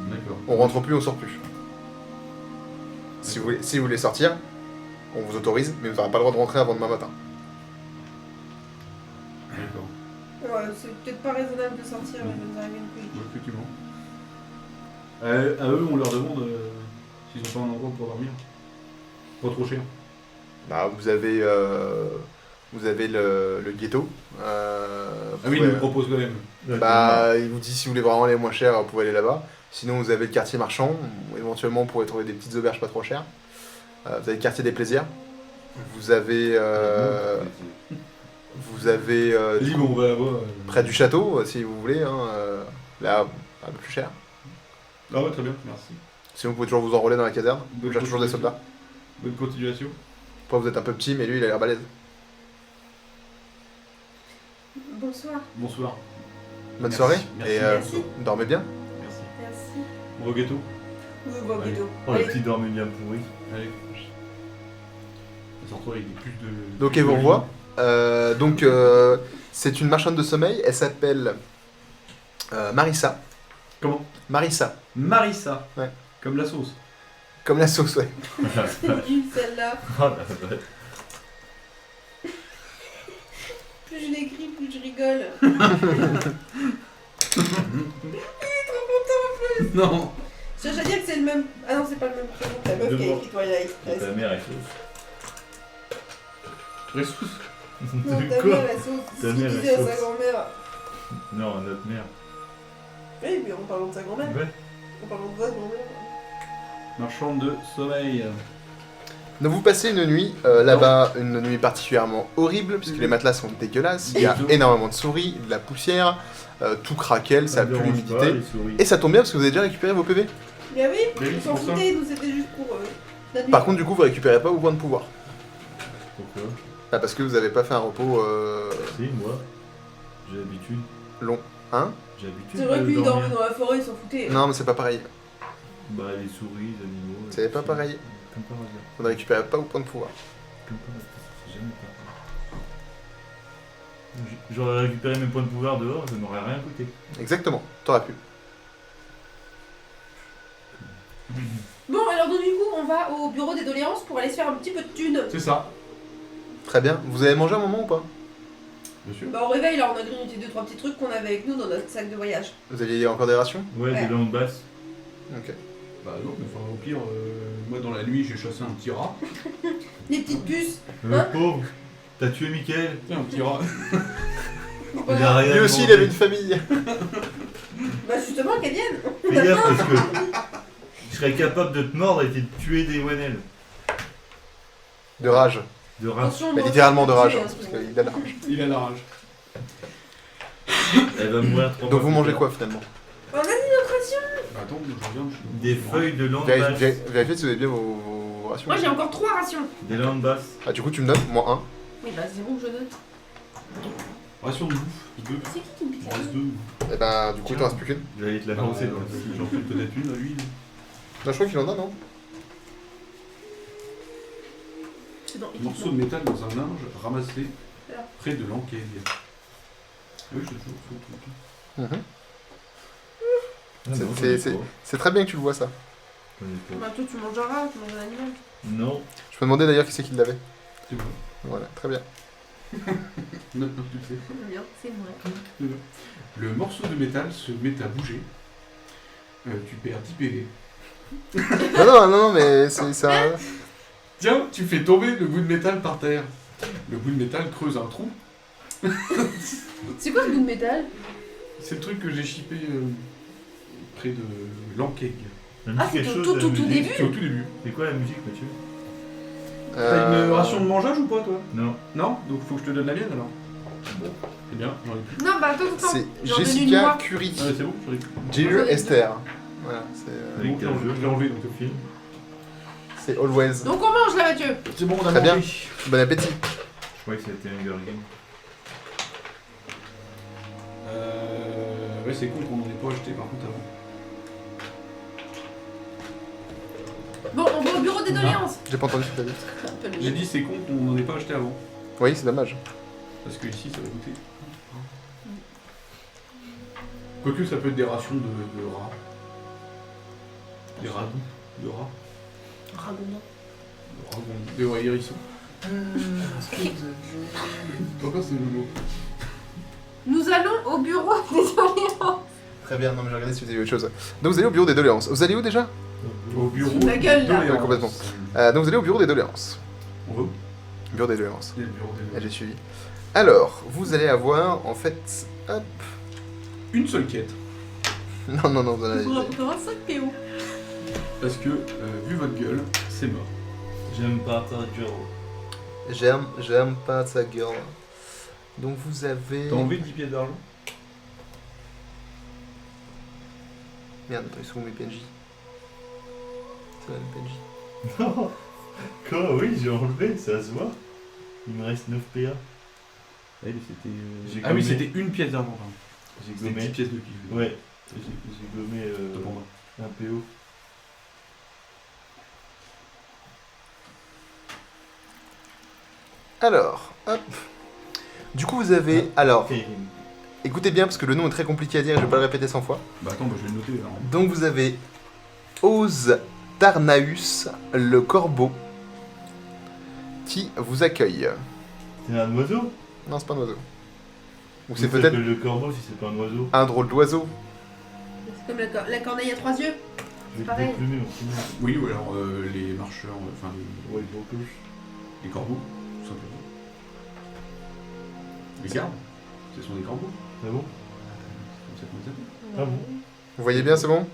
D'accord. On rentre plus, on sort plus. Si vous voulez sortir, on vous autorise, mais vous n'aurez pas le droit de rentrer avant demain matin. D'accord. Ouais, c'est peut-être pas raisonnable de sortir, mais de nous arriver une couille. Ouais, effectivement. À eux, on leur demande s'ils ont pas un endroit pour dormir. Pas trop cher. Bah, vous avez le ghetto. Ah oui, vous ils nous pouvez- proposent quand même. Bah, il vous dit si vous voulez vraiment les moins chers, vous pouvez aller là-bas. Sinon, vous avez le quartier marchand. Où éventuellement, vous pourrez trouver des petites auberges pas trop chères. Vous avez le quartier des plaisirs. Vous avez, Vas-y, bon, on va là-bas. près du château, si vous voulez. Hein, là, un peu plus cher. Ah ouais, très bien, merci. Sinon, vous pouvez toujours vous enrôler dans la caserne. Bonne Il y a toujours des soldats. Bonne continuation. Après, vous êtes un peu petit, mais lui, il a l'air balèze. Bonsoir. Bonsoir. Bonne Merci, soirée. merci. Et Merci. dormez bien. Merci. Merci. On va au gâteau. Oui, bon, Allez. ghetto. Oh, le Allez. petit dormait bien pourri. Allez. On se retrouve avec des plus de. Donc, plus elle vous de revoit. C'est une marchande de sommeil. Elle s'appelle Marissa. Comment Marissa. Marissa. Ouais. Comme la sauce. Comme la sauce, ouais. C'est nul celle-là. Oh, la vache. Plus je l'écris, plus je rigole. Non. J'allais dire que c'est le même. Ah non, c'est pas le même prénom que la meuf qui a Devant. écrit Twilight Et Express. ta mère est sauce. Ressource. Non, ta Quoi mère, la sauce. Ta C'est ce qu'il mère, disait la à sa sauce. grand-mère. Non, notre mère. Oui, mais en parlant de sa grand-mère. Ouais. En parlant de votre grand-mère. Marchande de sommeil. Donc vous passez une nuit là-bas, une nuit particulièrement horrible, puisque les matelas sont dégueulasses, il y a énormément de souris, de la poussière, tout craquelle, ça me pue dérange pas, l'humidité. les souris. Et ça tombe bien parce que vous avez déjà récupéré vos PV. Mais oui, Mais oui, on c'est s'en pour ça. foutait, nous c'était juste pour la nuit. Par contre, du coup, vous récupérez pas vos points de pouvoir. Pourquoi Ah, parce que vous avez pas fait un repos Si, moi. J'ai l'habitude. long. Hein? J'ai l'habitude C'est vrai de que lui il dormir. dormait dans la forêt, il s'en foutait. Non, mais c'est pas pareil. Bah, les souris, les animaux. C'est pas pareil. Comme par hasard. Vous ne récupérez pas vos points de pouvoir. Comme par hasard. C'est jamais pareil. J'aurais récupéré mes points de pouvoir dehors, ça m'aurait rien coûté. Exactement, t'aurais pu. Bon, alors donc du coup, on va au bureau des doléances pour aller se faire un petit peu de thunes. C'est ça. Très bien. Vous avez mangé un moment ou pas? Monsieur. Bah au réveil, là, on a grignoté 2-3 petits trucs qu'on avait avec nous dans notre sac de voyage. Vous aviez encore des rations? Ouais, Ouais. des langues basses. Ok. Bah non, mais enfin, au pire, moi dans la nuit j'ai chassé un petit rat. Les petites puces. Hein Pauvre, t'as tué Mickaël. Tiens, un petit rat. Il a rien Lui aussi, il demandé. avait une famille. Bah justement, qu'elles viennent. Fais gaffe parce que je serais capable de te mordre et de tuer des Wenel. De rage. De race. Attention, Mais moi, littéralement de je rage, suis hein, tuée, parce hein, qu'il a la rage. Il a la rage. Elle va mourir 3 Donc vous mangez quoi finalement? On a dit notre ration. Attends, je regarde. Des feuilles de langue basse. Vérifiez si vous avez bien vos rations. Moi j'ai encore 3 rations. Des langues basses. Ah, du coup, tu me donnes moins 1. Oui, bah 0 je note. Ration de bouffe. 2. C'est qui me pique Il la reste gueule 2. Et ben, du coup, il t'en reste plus qu'une. J'allais te la lancer dans le J'en fais peut-être une à lui. Non, je crois qu'il en a, non? C'est dans Morceau de métal dans un linge ramassé Là. près de l'enquête. Oui, j'ai toujours fait le truc. C'est très bien que tu le vois, ça. Bah toi tu manges un rat, tu manges un animal. Non. Je me demandais d'ailleurs qui c'est qui l'avait. C'est moi. Voilà, très bien. Non, tu le sais. Bien, c'est moi. Le morceau de métal se met à bouger. Tu perds 10 PV. Non, mais c'est ça. Tiens, tu fais tomber le bout de métal par terre. Le bout de métal creuse un trou. C'est quoi ce bout de métal? C'est le truc que j'ai chippé près de l'Ankeg. Ah, c'est au tout début. C'est au tout début. C'est quoi la musique, Mathieu? T'as une ration de mangeage ou pas, toi? Non. Non? Donc faut que je te donne la mienne alors. Bon, c'est bien, j'en ai plus. Non, bah attends. C'est J'en donne une Jessica moi. Curie. Ah, c'est bon, j'en ai plus. Jill Esther. Voilà, c'est Avec Bon, un je l'ai enlevé donc. film. c'est Always. Donc on mange là, Mathieu. C'est bon, on a Très bien. mangé. Bon appétit. Je croyais que c'était un Girl Game. Ouais, c'est con qu'on n'en ait pas acheté par contre avant. Bon, on va au bureau des doléances. J'ai pas entendu ce que t'as dit. J'ai dit c'est con qu'on n'en ait pas acheté avant. Oui, c'est dommage. Parce que ici ça va goûter. Quoique ça peut être des rations de rats. Des rats doux. De rats. Ragondin. De rats de ouais, hérissons. Pourquoi c'est le mot? Nous allons au bureau des doléances. Très bien, non mais j'ai regardé si vous avez autre chose. Donc vous allez au bureau des doléances. Vous allez où déjà? Au bureau. Ta gueule, là. de Léon. Ouais, complètement. Donc vous allez au bureau des doléances. On veut. Bureau des doléances. C'est le bureau des J'ai suivi. Alors, vous allez avoir en fait. Hop. Une seule quête. Non, vous en avez. T'auras 5 PO. Parce que, vu votre gueule, c'est mort. J'aime pas ta girl. J'aime pas sa girl. Donc vous avez. T'as enlevé 10 pièces d'argent? Merde, attends, ils sont où mes PNJ? C'est là les PNJ. Non. Quoi? Oui, j'ai enlevé, ça se voit. Il me reste 9 PA. J'ai J'ai ah oui, gommé. c'était une pièce d'argent, pardon. J'ai C'était 10 gommé. pièces de pif. Ouais. J'ai gommé Pour moi. un PO. Alors, hop. Du coup, vous avez. Alors, Kérim. écoutez bien parce que le nom est très compliqué à dire et je vais pas le répéter 100 fois. Bah attends, bah, je vais le noter alors. Donc vous avez Oz Tarnaeus, le corbeau, qui vous accueille. C'est un oiseau? Non, c'est pas un oiseau. Ou c'est Ça peut-être s'appelle le corbeau si c'est pas un oiseau. un drôle d'oiseau. C'est comme la corneille à 3 yeux. Je vais pareil. déplumer mon film. Oui, ou alors les marcheurs, enfin Ouais, le gros cloche. les corbeaux, tout simplement. Les gardes, ce sont des corbeaux. C'est bon? C'est comme ça qu'on les appelle. Ah bon? Vous voyez bien, c'est bon?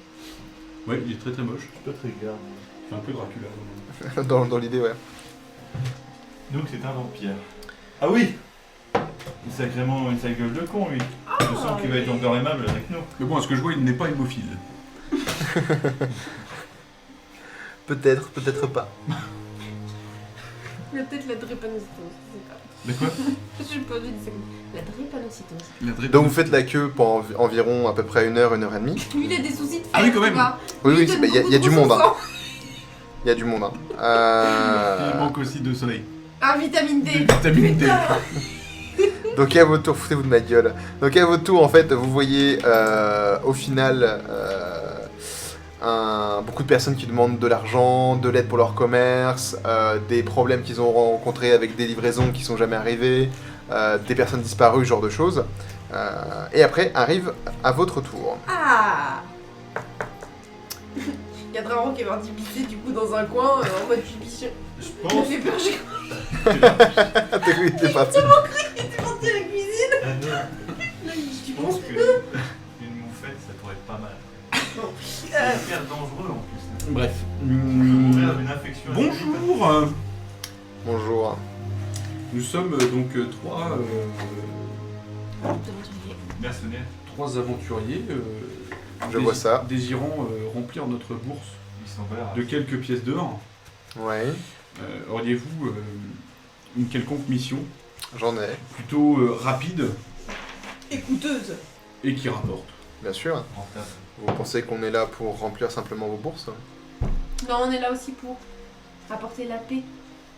Ouais, il est très très moche. Je suis pas très garde. Il fait un peu Dracula. Dans l'idée, ouais. Donc c'est un vampire. Ah oui! Il est sacrément une sale gueule de con, lui. Je sens qu'il va être encore aimable avec nous. Mais bon, à ce que je vois, il n'est pas hémophile. Peut-être, peut-être pas. Il y a peut-être la drépanocytose, je sais pas. De quoi? Je sais pas, j'ai dit ça. La drépanocytose. Donc vous faites la queue pendant environ à peu près 1 heure, 1 heure et demie. Lui, il a des soucis de fer. Ah oui, quand même. tu vois. Oui, Lui, oui, il donne il y a beaucoup du de monde. Hein. sang. Il y a du monde. Hein. Il manque aussi de soleil. Ah, vitamine D. De vitamine D. Putain. Donc à votre tour, foutez-vous de ma gueule. Donc à votre tour, en fait, vous voyez au final beaucoup de personnes qui demandent de l'argent, de l'aide pour leur commerce, des problèmes qu'ils ont rencontrés avec des livraisons qui sont jamais arrivées, des personnes disparues, ce genre de choses. Et après arrive à votre tour. Ah. Il y a Draron qui est parti pisser du coup dans un coin en mode pipichon. Je Il m'a pense. fait peur, j'ai T'es parti. parti à la cuisine. Ah non. Là, Je tu pense penses que une moufette, ça pourrait être pas mal. C'est hyper dangereux en plus. Bref. Je peux mourir d'une infection. Bonjour. Bonjour. Nous sommes donc trois. mercenaires. 3 aventuriers Je vois ça. désirant remplir notre bourse Ils sont verts. de quelques pièces d'or. Ouais, Auriez-vous une quelconque mission j'en ai, plutôt rapide Et coûteuse. et qui rapporte? bien sûr. Rentable. Vous pensez qu'on est là pour remplir simplement vos bourses? Non, on est là aussi pour apporter la paix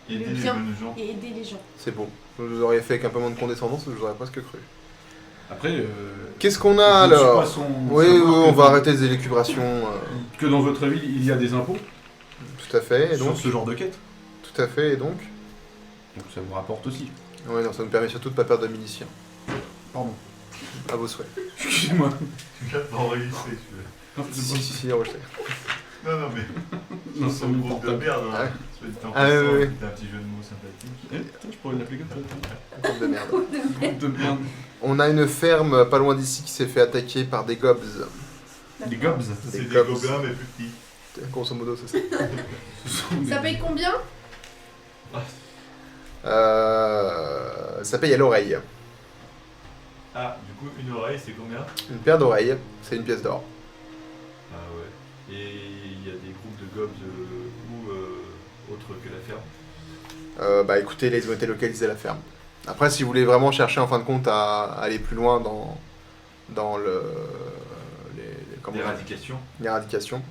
Aider Le les bien. bonnes gens. et aider les gens. C'est beau. Je vous aurais fait avec un peu moins de condescendance, je vous aurais presque cru. Après, Qu'est-ce qu'on je a ne suis alors? pas sans Oui, savoir on que va dans- arrêter les élucubrations. que dans votre ville, il y a des impôts Tout à fait, et sur donc? ce genre de quête. Tout à fait, et donc? Donc ça vous rapporte aussi. Ouais, non, ça nous permet surtout de pas perdre de miliciens. Pardon. À vos souhaits. Excusez-moi. Tu l'as pas enregistré, tu veux. Non, c'est bon. Si, enregistré. Non, non, mais. Non, c'est c'est un mon groupe de portable. merde. Ah ouais. Soit dit en Ah ouais, passant, ouais, ouais. c'était un petit jeu de mots sympathique. Putain, je pourrais l'appeler comme ça. Groupe de merde. Groupe de merde. On a une ferme pas loin d'ici qui s'est fait attaquer par des gobs. Des gobs. C'est des gobs. gobelins, mais plus petits. Grosso modo, c'est ça. Ça paye combien? Ça paye à l'oreille. Ah, du coup, une oreille, c'est combien? Une paire d'oreilles, c'est une pièce d'or. Ah ouais. Et il y a des groupes de gobs ou autres que la ferme. Bah écoutez, là, ils ont été localisés à la ferme. Après, si vous voulez vraiment chercher en fin de compte à aller plus loin dans comment on dit, L'éradication. l'éradication,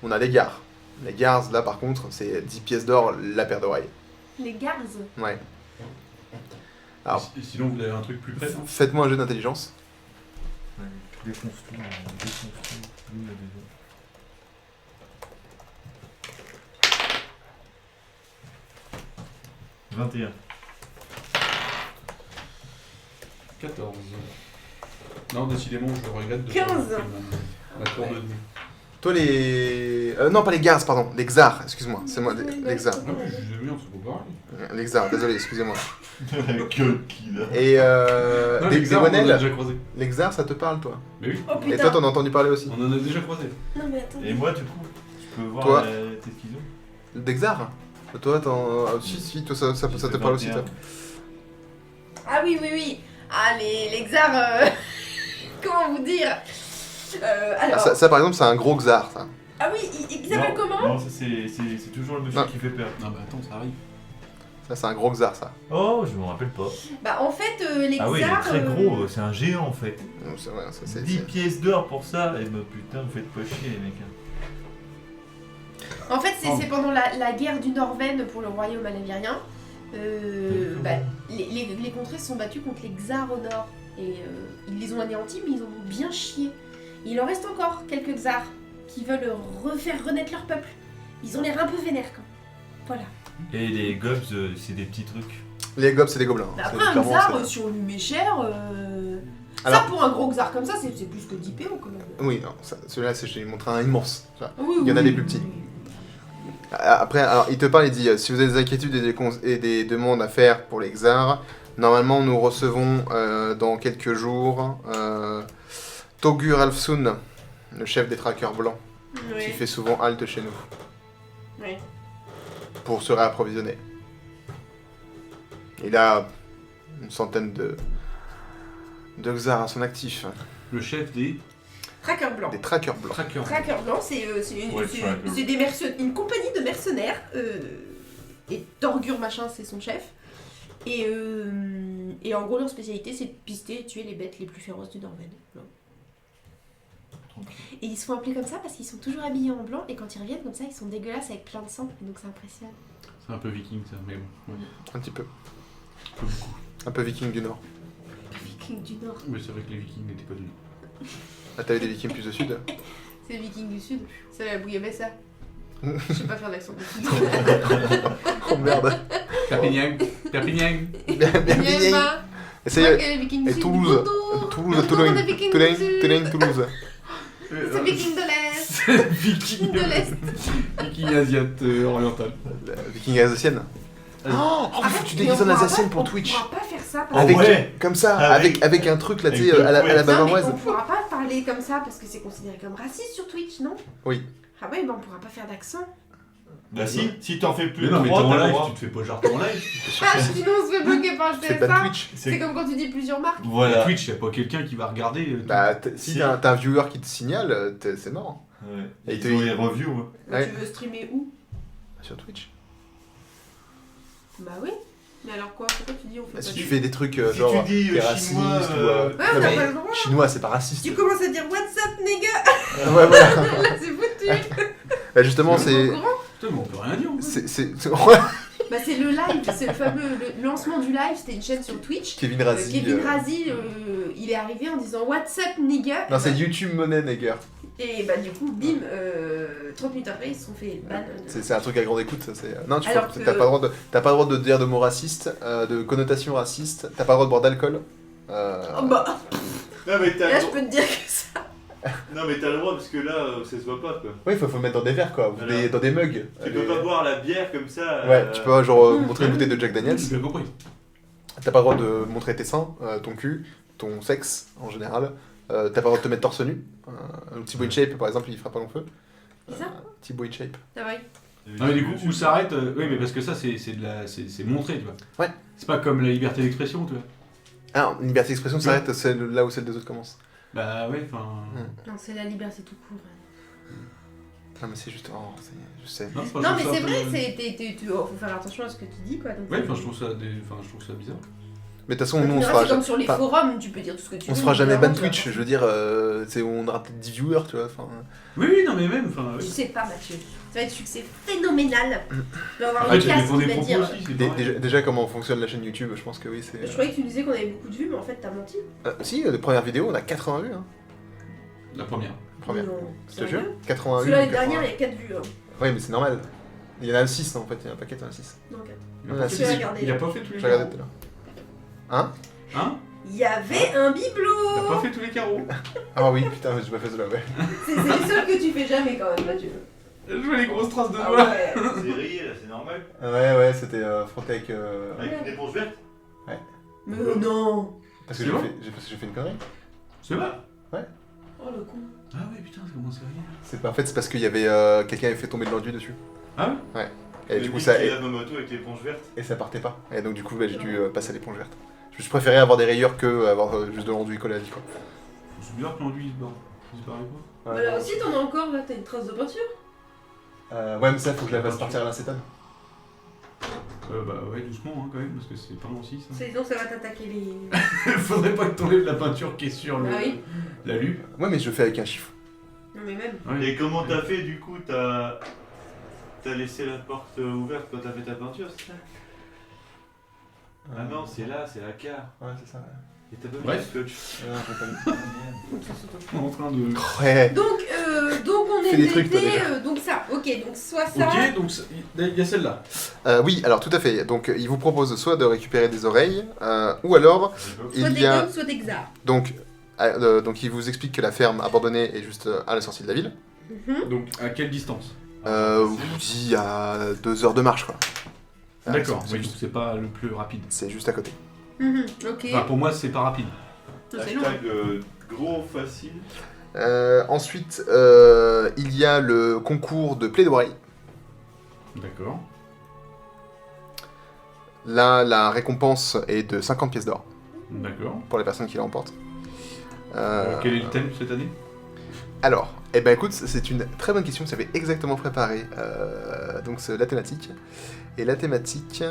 on a les gares. Les gares, là par contre, c'est 10 pièces d'or la paire d'oreilles. Les gardes. Ouais. Alors. Et sinon, vous avez un truc plus près, non? Faites-moi un jeu d'intelligence. Défonce tout, défonce tout. Nous, la maison. 21. 14. Non, décidément, je regrette de 15. pas avoir fait ma tour de nuit. Toi, les. Non, pas les gares, pardon. Les xars, excuse-moi. C'est moi, les xars. Ah oui, je disais bien, c'est pas pareil. Les xars, désolé, excusez-moi. La gueule qu'il a. Et Non, des les Xars, on en a Wanel, déjà croisé. les xars, ça te parle, toi? Mais oui, Oh Et putain. toi, t'en as entendu parler aussi? on en a déjà croisé. Non mais attends. Et moi, du coup, tu peux voir Toi. la tête qu'ils ont. Des xars? Toi, si, toi, ça te parle aussi, toi. Ah oui, oui, oui. Ah, les xars. Comment vous dire alors. Ah, ça, par exemple, c'est un gros xar, ça. Ah oui, il s'appelle comment? Non, ça c'est toujours le monsieur Non. qui fait peur. Non, bah attends, ça arrive. Ça, c'est un gros xar, ça. Oh, je me rappelle pas. Bah en fait, les Ah oui, il est xars. très gros, c'est un géant en fait. Donc, c'est vrai, ça, c'est. 10 pièces d'or pour ça, et bah putain, vous faites pas chier les mecs. En fait, Oh. c'est pendant la guerre du Norvène pour le royaume alavérien. Bah, les contrées se sont battues contre les xars au nord. Et ils les ont anéantis, mais ils en ont bien chié. Il en reste encore quelques xars qui veulent refaire renaître leur peuple. Ils ont l'air un peu vénères, quoi. Voilà. Et les gobs, c'est des petits trucs. Les gobs, c'est des gobelins. Mais C'est après, un clairement xar, ça. si on lui met cher, Alors- ça pour un gros xar comme ça, c'est plus que 10 PO quand même. Oui, non, celui-là, j'ai montré un immense. Tu vois. Oui, Il y en a oui, des oui, plus petits. oui, oui. Après, alors, il te parle, il dit si vous avez des inquiétudes et des demandes à faire pour les xars, normalement, nous recevons dans quelques jours Togur Alfsun, le chef des traqueurs blancs, Oui. qui fait souvent halte chez nous Oui. pour se réapprovisionner. Il a une centaine de xars à son actif, Le chef des Tracker blanc. des traqueurs blancs. trackers. Tracker blanc, c'est Ouais, tracker. des une compagnie de mercenaires. Et Torgur machin, c'est son chef. Et en gros, leur spécialité, c'est de pister et tuer les bêtes les plus féroces du Norvège. Voilà. Et ils se font appeler comme ça parce qu'ils sont toujours habillés en blanc et quand ils reviennent comme ça, ils sont dégueulasses avec plein de sang. Et donc ça impressionne. C'est un peu viking ça, mais bon. Ouais. Un petit peu. Un peu beaucoup. Un peu viking du Nord. Viking du Nord. Mais c'est vrai que les vikings n'étaient pas du Nord. Ah, t'avais des vikings plus au sud? C'est le Viking du Sud. C'est la bouillabaisse. Je sais pas faire l'accent du Sud. Oh merde. Perpignan. Perpignan. Bien, bien, bien. Moi, Essayez. les Vikings du Et Sud. Toulouse. Bonjour. Toulouse, Bonjour, Toulouse, les Vikings Toulouse, du Sud. Toulouse, Toulouse. C'est Viking de l'Est. Viking. De l'Est. Viking asiate oriental. La viking alsacienne. Oh, tu déguises en alsacienne pour Twitch. On pourra pas faire ça parce Ah Avec, ouais. comme ça, Avec- avec un truc là, tu sais, avec à la ouais. Non, mais bavaroise. on pourra pas parler comme ça parce que c'est considéré comme raciste sur Twitch, non? Oui. Ah ouais, ben on pourra pas faire d'accent. Bah si t'en fais plus Mais de non, mais t'es 3, en t'as le live, droit. tu te fais pas genre ton live. Ah, sinon on se fait bloquer par le C'est ban TSA. Twitch. C'est comme quand tu dis plusieurs marques. Voilà. Twitch, y'a pas quelqu'un qui va regarder. tout. Bah, si Si. t'as un viewer qui te signale, c'est mort. Ouais. Et Ils te- ont les reviews. Ouais. Ouais. Tu veux streamer où? Sur Twitch. Bah oui. Mais alors quoi? Pourquoi tu dis on fait Bah, pas si de- tu fais des trucs Si genre tu dis t'es chinois, raciste ou. Ouais, on Non, n'a mais pas le droit. chinois, c'est pas raciste. Tu commences à dire what's up nigga. Ouais, voilà. Là c'est foutu. Bah, justement, T'es c'est. au courant? Putain, mais on peut rien dire. en fait. Ouais. Bah c'est le live, c'est le fameux le lancement du live, c'était une chaîne sur Twitch. Kevin Razi. Kevin Razi, il est arrivé en disant what's up nigga. Non, c'est YouTube Money, Nigger. Et bah du coup, bim, 30 minutes après, ils se sont fait ban. C'est un truc à grande écoute, ça. Non, tu Alors t'as que- pas le droit de dire de mots racistes, de connotations racistes. T'as pas le droit de boire d'alcool. Oh bah, Non mais t'as là le je droit. peux te dire que ça. Non mais t'as le droit parce que là ça se voit pas quoi. Oui, faut le mettre dans des verres, quoi, ou Voilà. dans des mugs. Tu peux pas boire la bière comme ça. Ouais, tu peux genre montrer une bouteille de Jack Daniels. J'ai bien compris. T'as pas le droit de montrer tes seins, ton cul, ton sexe en général. T'as pas le droit de te mettre torse nu. Un petit boy shape par exemple, il fera pas long feu. C'est ça Petit boy shape. Ça va. Non, mais du coup, où s'arrête oui, mais parce que ça, c'est montré, tu vois. Ouais. C'est pas comme la liberté d'expression, tu vois. Ah, une liberté d'expression s'arrête là où celle des autres commence. Bah ouais, enfin. Non, c'est la liberté tout court. Non, mais c'est juste. Oh, je sais. Non, Non, mais c'est vrai, faut faire attention à ce que tu dis quoi. Donc, Ouais, enfin, je trouve ça bizarre. Mais de toute façon, Tu nous on se verras, fera. c'est comme sur les enfin, forums, tu peux dire tout ce que tu veux. On se fera mais jamais ban vraiment, tu vas Twitch, voir. je veux dire, on aura peut-être 10 viewers, tu vois. Enfin, Oui, oui, non, mais même, enfin. Je sais pas, Mathieu. Ça va être succès phénoménal. Tu vas avoir Ah, une tu casse défends qui des va propos dire. aussi, c'est pareil. déjà, comment fonctionne la chaîne YouTube, je pense que oui, c'est. Je croyais que tu disais qu'on avait beaucoup de vues, mais en fait, t'as menti. Si, les premières vidéos, on a 80 vues. Hein. La première. Première. Non. Je te jure, 80 vues. Celui-là, les 80. dernières, il y a 4 vues. Hein. Oui, mais c'est normal. Il y en a 6 en fait, il y en a un paquet, il y en a 6. Non, 4. Il a Ouais, pas si, fait- si. Regardez. Il a pas fait tous les J'ai regardé carreaux. tout à l'heure. Hein? Hein Il y avait un Il a bibelot. pas fait tous les carreaux. Ah oui, putain, j'ai pas fait cela, ouais. C'est les seuls que tu fais jamais quand même, Mathieu. Je vois les grosses traces de Ah doigts. ouais. C'est rayé là, c'est normal. Ouais, c'était frotté avec. Avec une éponge verte. Mais non. Parce que C'est bon j'ai fait une connerie. C'est vrai. Oh le con. Ah ouais, putain, comment c'est rien. En fait, c'est parce qu'il y avait. Quelqu'un avait fait tomber de l'enduit dessus. Ah ouais. Et du coup, ça. Et la moto avec l'éponge verte. Et ça partait pas. Et donc, du coup, bah, j'ai dû passer à l'éponge verte. Je préférais avoir des rayures que avoir juste de l'enduit collé à vie, quoi. C'est bizarre que l'enduit il se barre. Il se barre quoi. Bah là aussi, t'en as encore là, t'as une trace de peinture. Ouais, mais ça, faut que je la fasse partir à l'acétone. Bah ouais, doucement hein, quand même, parce que c'est pas aussi ça. Sinon, ça va t'attaquer les. Faudrait pas que t'enlèves la peinture qui est sur le... Ah oui. la lue. Ouais, mais je le fais avec un chiffre. Non, mais même. Ouais. Et comment t'as fait du coup? T'as laissé la porte ouverte quand t'as fait ta peinture, c'est ça? Ah non, c'est là, c'est la carte. Ouais, c'est ça. Et t'as pas mis Bref. le scotch. On est en train de... Ouais. Donc on Fais des trucs, toi, était. déjà. Donc ça, ok, donc soit ça. Ok, donc il y a celle-là. Oui, alors tout à fait. Donc, il vous propose soit de récupérer des oreilles, ou alors, Soit il des y a. gommes, soit des xars. Donc, il vous explique que la ferme abandonnée est juste à la sortie de la ville. Donc à quelle distance? Il y a 2 heures de marche, quoi. D'accord, c'est oui, juste- donc c'est pas le plus rapide. c'est juste à côté. Ok. Enfin pour moi c'est pas rapide. Ça, c'est long. Hashtag gros facile. Ensuite, il y a le concours de plaidoirie. D'accord. Là, la récompense est de 50 pièces d'or D'accord. pour les personnes qui la remportent. Quel est le thème cette année? Alors, eh ben écoute, c'est une très bonne question, j'avais exactement préparé donc la thématique. Et la thématique,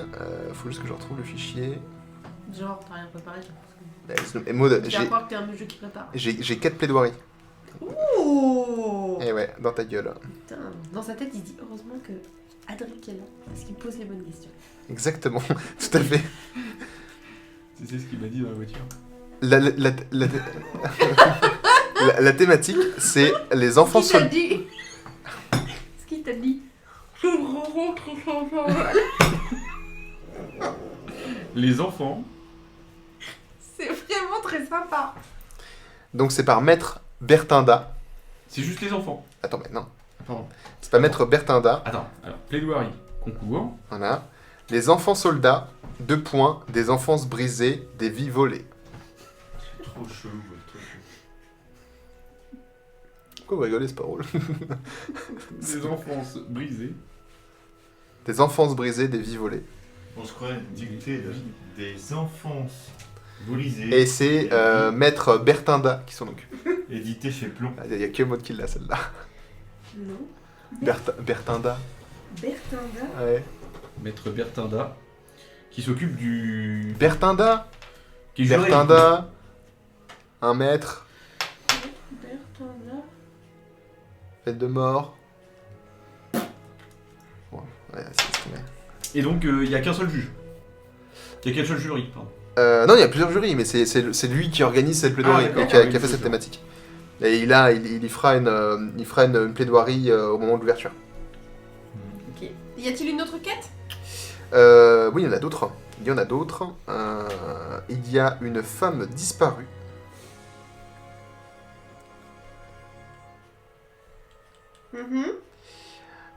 faut juste que je retrouve le fichier. Genre, t'as rien préparé. Et Maud, Je vais croire que t'es un jeu qui prépare. j'ai 4 plaidoiries. Ouh. Et ouais, dans ta gueule. Putain, dans sa tête, il dit heureusement que Adric est là, parce qu'il pose les bonnes questions. Exactement, tout à fait. C'est ce qu'il m'a dit dans la voiture. La thématique, c'est les enfants Ce qu'il t'a soldats. dit. Ce qu'il t'a dit. Les enfants. C'est vraiment très sympa. Donc c'est par Maître Bertinda. C'est juste les enfants. Attends, mais non. Pardon. C'est pas Maître Bertinda. Attends, alors plaidoirie, concours. Voilà. Les enfants soldats, 2 points, des enfances brisées, des vies volées. Trop chelou, votre truc. Pourquoi vous rigolez, c'est pas drôle. Des enfances brisées. Des enfances brisées, des vies volées. On se croirait dignité de des enfances brisées. Et c'est Maître Bertinda qui s'en occupe. Édité chez Plomb. Il n'y a que Maud qui l'a celle-là. Non. Bertinda. Bertinda. Ouais. Maître Bertinda, qui s'occupe du... Bertinda. Qui est juré, Bertinda. Un maître. Bertinda. Fête de mort. Bon, ouais, c'est mais... Et donc, il n'y a qu'un seul juge. Il y a qu'un seul jury, pardon. Non, il y a plusieurs jurys, mais c'est lui qui organise cette plaidoirie, Ah, d'accord. qui a Oui, fait cette d'accord. thématique. Et il y fera une plaidoirie au moment de l'ouverture. Ok. Y a-t-il une autre quête? Oui, il y en a d'autres. Il y en a d'autres. Il y a une femme disparue.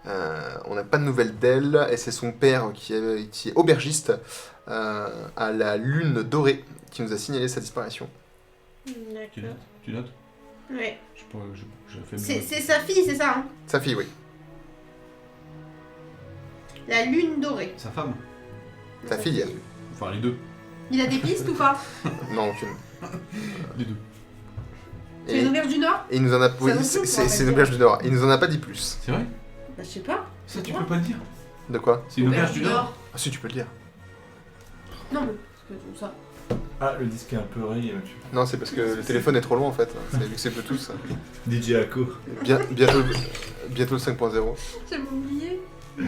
On n'a pas de nouvelles d'elle, et c'est son père qui est aubergiste à la Lune Dorée qui nous a signalé sa disparition. Tu D'accord. notes Tu notes Ouais. Je sais pas, je fais C'est sa fille, c'est ça, hein? Sa fille, oui. La lune dorée. Sa femme. Sa fille. Enfin, les deux. Il a des pistes ou pas? Non, aucune. Les deux. C'est une auberge du Nord? Et il nous en a... Oui, non plus, c'est on une va auberge du Nord. Il nous en a pas dit plus. C'est vrai? Bah, je sais pas. Ça, tu peux pas le dire. De quoi? C'est une auberge du Nord. Ah si, tu peux le dire. Non, mais parce que ça. Ah, le disque est un peu rayé, là-dessus. Non, c'est parce que le téléphone est trop loin en fait. C'est vu que c'est Bluetooth. DJ Ako. Bientôt le 5.0. J'avais oublié. Et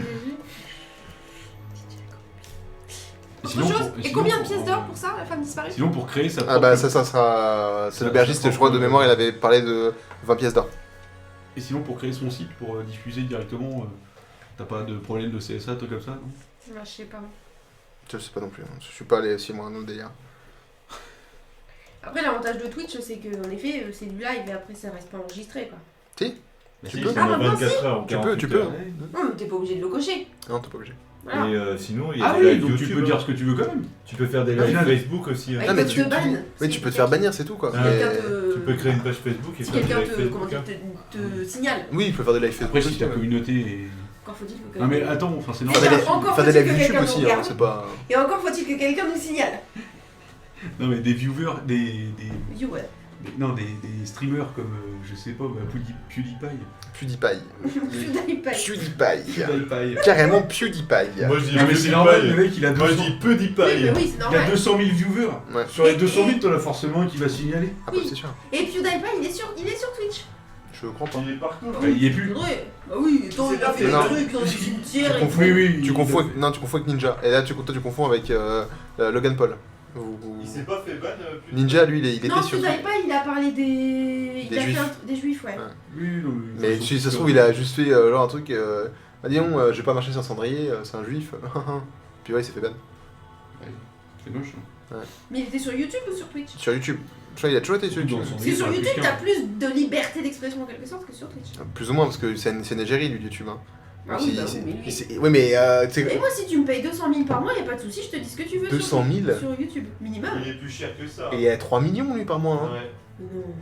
Autre chose? Et sinon, combien de pièces d'or pour ça, la femme disparue? Sinon, pour créer sa propre... Ah bah ça sera... C'est Ça, l'aubergiste, ça je crois, de propre- mémoire, il avait parlé de 20 pièces d'or. Et sinon, pour créer son site, pour diffuser directement, t'as pas de problème de CSA, truc comme ça, non? Bah, je sais pas. Je sais pas non plus, hein. Je suis pas allé aussi loin dans le délire. Après, l'avantage de Twitch, c'est qu'en effet, c'est du live et après, ça reste pas enregistré, quoi. Bah, Tu si, peux. c'est Ah, dans maintenant, 24 heures ou Tu peux, 48 tu peux. heures. Non, mais t'es pas obligé de le cocher. Non, t'es pas obligé. Voilà. Et sinon, il y a Ah des oui, lives donc tu YouTube, peux hein. dire ce que tu veux quand même. Tu peux faire des Ah, lives final. Facebook aussi. hein. Avec Ah, mais le tu ban. Oui, tu peux te faire bannir, c'est tout quoi. Ah, Si Mais- quelqu'un te... Tu peux créer une page Facebook et Si faire des quelqu'un lives te, Facebook. comment dire, hein. te signale. Oui, il peut faire des live Facebook Après, si aussi. ta ouais. communauté est... Encore faut-il que Non mais quelqu'un... attends, enfin c'est Mais Faire normal. des non, lives- encore faire des faut-il lives que YouTube quelqu'un aussi, nous hein, regarde. c'est pas... Et encore faut-il que quelqu'un nous signale. Non mais des viewers, Viewer. non, des streamers comme, je sais pas, bah, PewDiePie. PewDiePie. PewDiePie. Carrément PewDiePie. Moi je dis Non mais c'est normal, le PewDiePie. mec il a Moi 200... je dis PewDiePie. Oui, mais oui, c'est Il a normal. 200 000 viewers. Ouais. Sur les Et- 200 000, et- t'en as forcément un qui va signaler. Ah bah Oui. c'est sûr. Et PewDiePie, il est sur Twitch. Je comprends pas. Il est partout. Bah, il y est plus. Ouais. Bah oui, attends, il a fait Non. des trucs dans le cimetière. Tu et- confonds, Oui, tu il confonds a avec... Non, tu confonds avec Ninja. Et là, toi, tu confonds avec Logan Paul. Il s'est pas fait ban. Ninja, lui, il était Non, sur... PewDiePie, il a parlé des... Des Il a fait juifs. des juifs, ouais. Ouais. Oui, non, Mais si ça se trouve, il a juste fait genre un truc... Ah dis donc, j'ai pas marché sur un cendrier, c'est un juif. Puis ouais, il s'est fait ban. C'est moche. Hein. Mais il était sur YouTube ou sur Twitch? Sur YouTube. Je crois qu'il a toujours été sur YouTube. Dans son- Parce que sur Oui, YouTube, plus t'as qu'un. plus de liberté d'expression en quelque sorte que sur Twitch. Plus ou moins, parce que c'est une égérie, lui, YouTube. Hein. Ah oui, bah oui, mais lui- Oui, mais... tu Et sais... moi, si tu me payes 200 000 par mois, y a pas de souci, je te dis ce que tu veux. 200 000? Sur YouTube, minimum. Il est plus cher que ça. Et il a 3 millions, lui, par mois. Hein. Ouais. Non.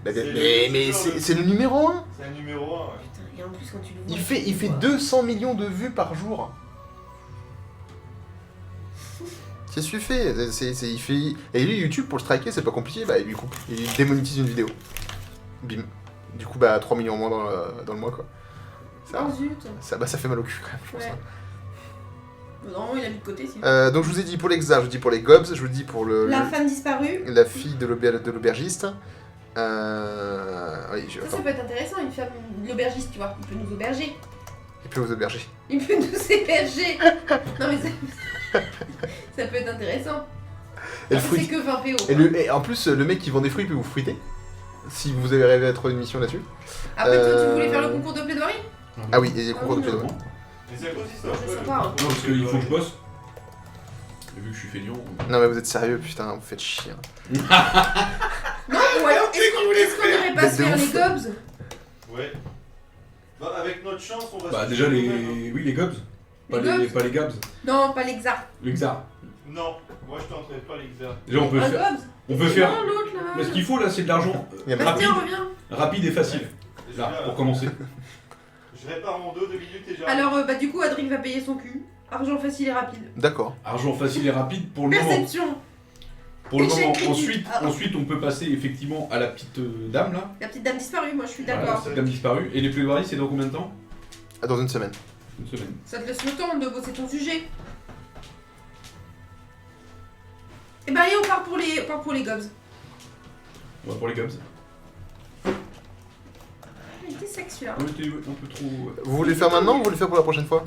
Mais c'est le numéro 1. C'est un numéro 1. Putain, et en plus, quand tu le vois. Il fait 200 millions de vues par jour. Qu'est-ce qu'il fait, il fait... Et lui, YouTube, pour le striker, c'est pas compliqué, bah il lui coupe. Il démonétise une vidéo. Bim. Du coup, bah 3 millions en moins dans le mois, quoi. Ça, Oh zut. ça fait mal au cul, quand même, je pense. Ouais. Normalement, il a mis de côté, sinon. Donc je vous ai dit pour les XA, je vous dis pour les Gobs, je vous dis pour La femme disparue. la fille de l'aubergiste. Oui, Ça peut être intéressant, une femme, l'aubergiste, tu vois. Il peut nous auberger. il peut vous auberger. Il peut nous héberger. Non, mais ça peut être intéressant. Et le Après, fruit. c'est que 20 PO. Et en plus, le mec qui vend des fruits peut vous fruiter. Si vous avez rêvé à trouver une mission là-dessus. Après, toi, tu voulais faire le concours de plaidoirie? Ah oui, et les concours de oui, plaidoirie. Mais c'est à cause d'histoire. Je sais pas, hein. Non, parce qu'il faut que je bosse. Et vu que je suis feignant... Non mais vous êtes sérieux, putain, vous faites chier. Non, ou alors, est-ce qu'on irait pas Bête se de faire ouf. les gobs? Ouais. Bah, avec notre chance, on va Bah se déjà toucher les... nous-mêmes, hein. Oui, les gobs. Pas Les les, gobs? pas les gabs. Non, pas l'exar. Le xar. Non, moi je tenterai pas l'examen. Déjà on peut Un faire... gobs? On peut faire... Non, l'autre là. Mais ce qu'il faut là, c'est de l'argent Il y a Vas-y, rapide, reviens. rapide et facile. Là, pour commencer. Je répare mon dos 2 minutes et j'arrive. Alors, bah, du coup, Adric va payer son cul. Argent facile et rapide. D'accord. Argent facile et rapide pour le moment. Perception. Pour le Échec moment. critique. Ensuite, on peut passer effectivement à la petite dame là. La petite dame disparue, moi je suis Voilà, la d'accord. petite dame disparue. Et les plaidoiries, c'est dans combien de temps? Dans une semaine. Une semaine. Ça te laisse le temps de bosser ton sujet. Et bah allez, on part pour les gobs. On va pour les gobs. Il était sec celui-là. Ouais, t'es un peu trop. Vous voulez le faire maintenant ou vous voulez le faire pour la prochaine fois?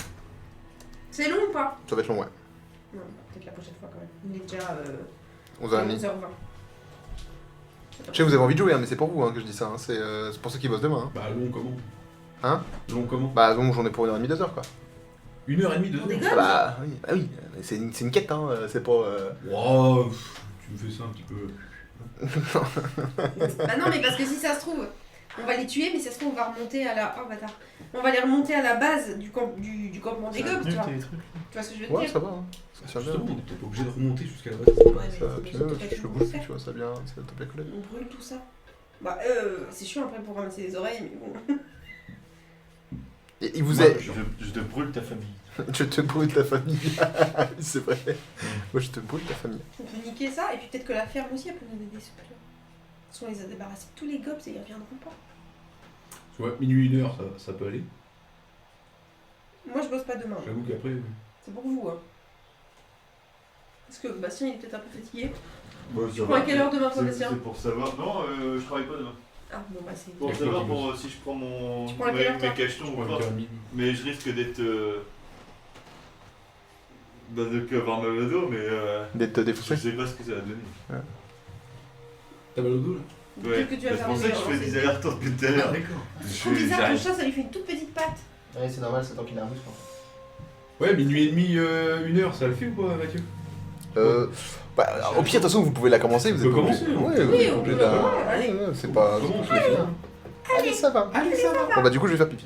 C'est long ou pas? Ça va être long, ouais. Non, peut-être la prochaine fois quand même. Il est déjà 11h30. 11h20. Je sais, vous avez envie de jouer, hein, mais c'est pour vous hein, que je dis ça. Hein. C'est pour ceux qui bossent demain. Hein. Bah, long comment? Hein? Long comment? Bah, donc j'en ai pour 1h30, 2h quoi. 1h30, 2 Pour des heures. gobs? Bah oui, c'est une quête, hein. C'est pas. Wow, tu me fais ça un petit peu. Bah non, mais parce que si ça se trouve, on va les tuer, mais ça se trouve, on va remonter à la. Oh bâtard. On va les remonter à la base du campement des gobs, tu vois. Tu vois ce que je veux te Ouais, dire? ça va. Hein. Ça vient. Justement, on est peut-être pas obligé de remonter jusqu'à la base. Ouais, Ça, mais puis c'est même, peut-être je suis pas bouffe, faire. tu vois, ça vient. C'est le top école. On brûle tout ça. Bah, c'est chiant après pour ramasser les oreilles, mais bon. Et il vous Moi, est. je te brûle ta famille. Je te brûle ta famille. C'est vrai. Moi, je te brûle ta famille. On peut niquer ça, et puis peut-être que la ferme aussi, elle peut nous aider. Si on les a débarrassés de tous les gobs, et ils reviendront pas. Tu vois, minuit, 1h, ça peut aller. Moi, je bosse pas demain. J'avoue qu'après. C'est pour vous, hein. Parce que Bastien, il est peut-être un peu fatigué. Bon, Tu prends à quelle heure demain, toi, C'est Bastien? pour savoir. Non, je travaille pas demain. Ah, bon, bah, c'est. Pour D'accord, savoir je pour, si je prends mon Tu prends à quelle heure, toi mes cachetons ou pas. 1h30. Mais je risque d'être. De plus avoir mal au dos, mais. D'être Je défoncé. sais pas ce que ça va donner. T'as mal au dos là? Ouais. Que tu vas C'est faire pour ça que je fais des allers-retours depuis tout à l'heure. d'accord. C'est trop bizarre, ton chat, ça lui fait une toute petite patte. Ouais, c'est normal, c'est tant qu'il est nerveux, je pense. Ouais, minuit et demi, 1h, ça le fait ou pas, Mathieu? Bah, au pire, de toute façon, vous pouvez la commencer. Vous On êtes peut pas obligé. commencer, Ouais, vous Oui, êtes on obligé peut. de la- Ouais, allez. Ouais, c'est pas. Comment c'est pas fini, hein. Allez, ça va. Allez, ça va. Bon, bah, du coup, je vais faire pipi.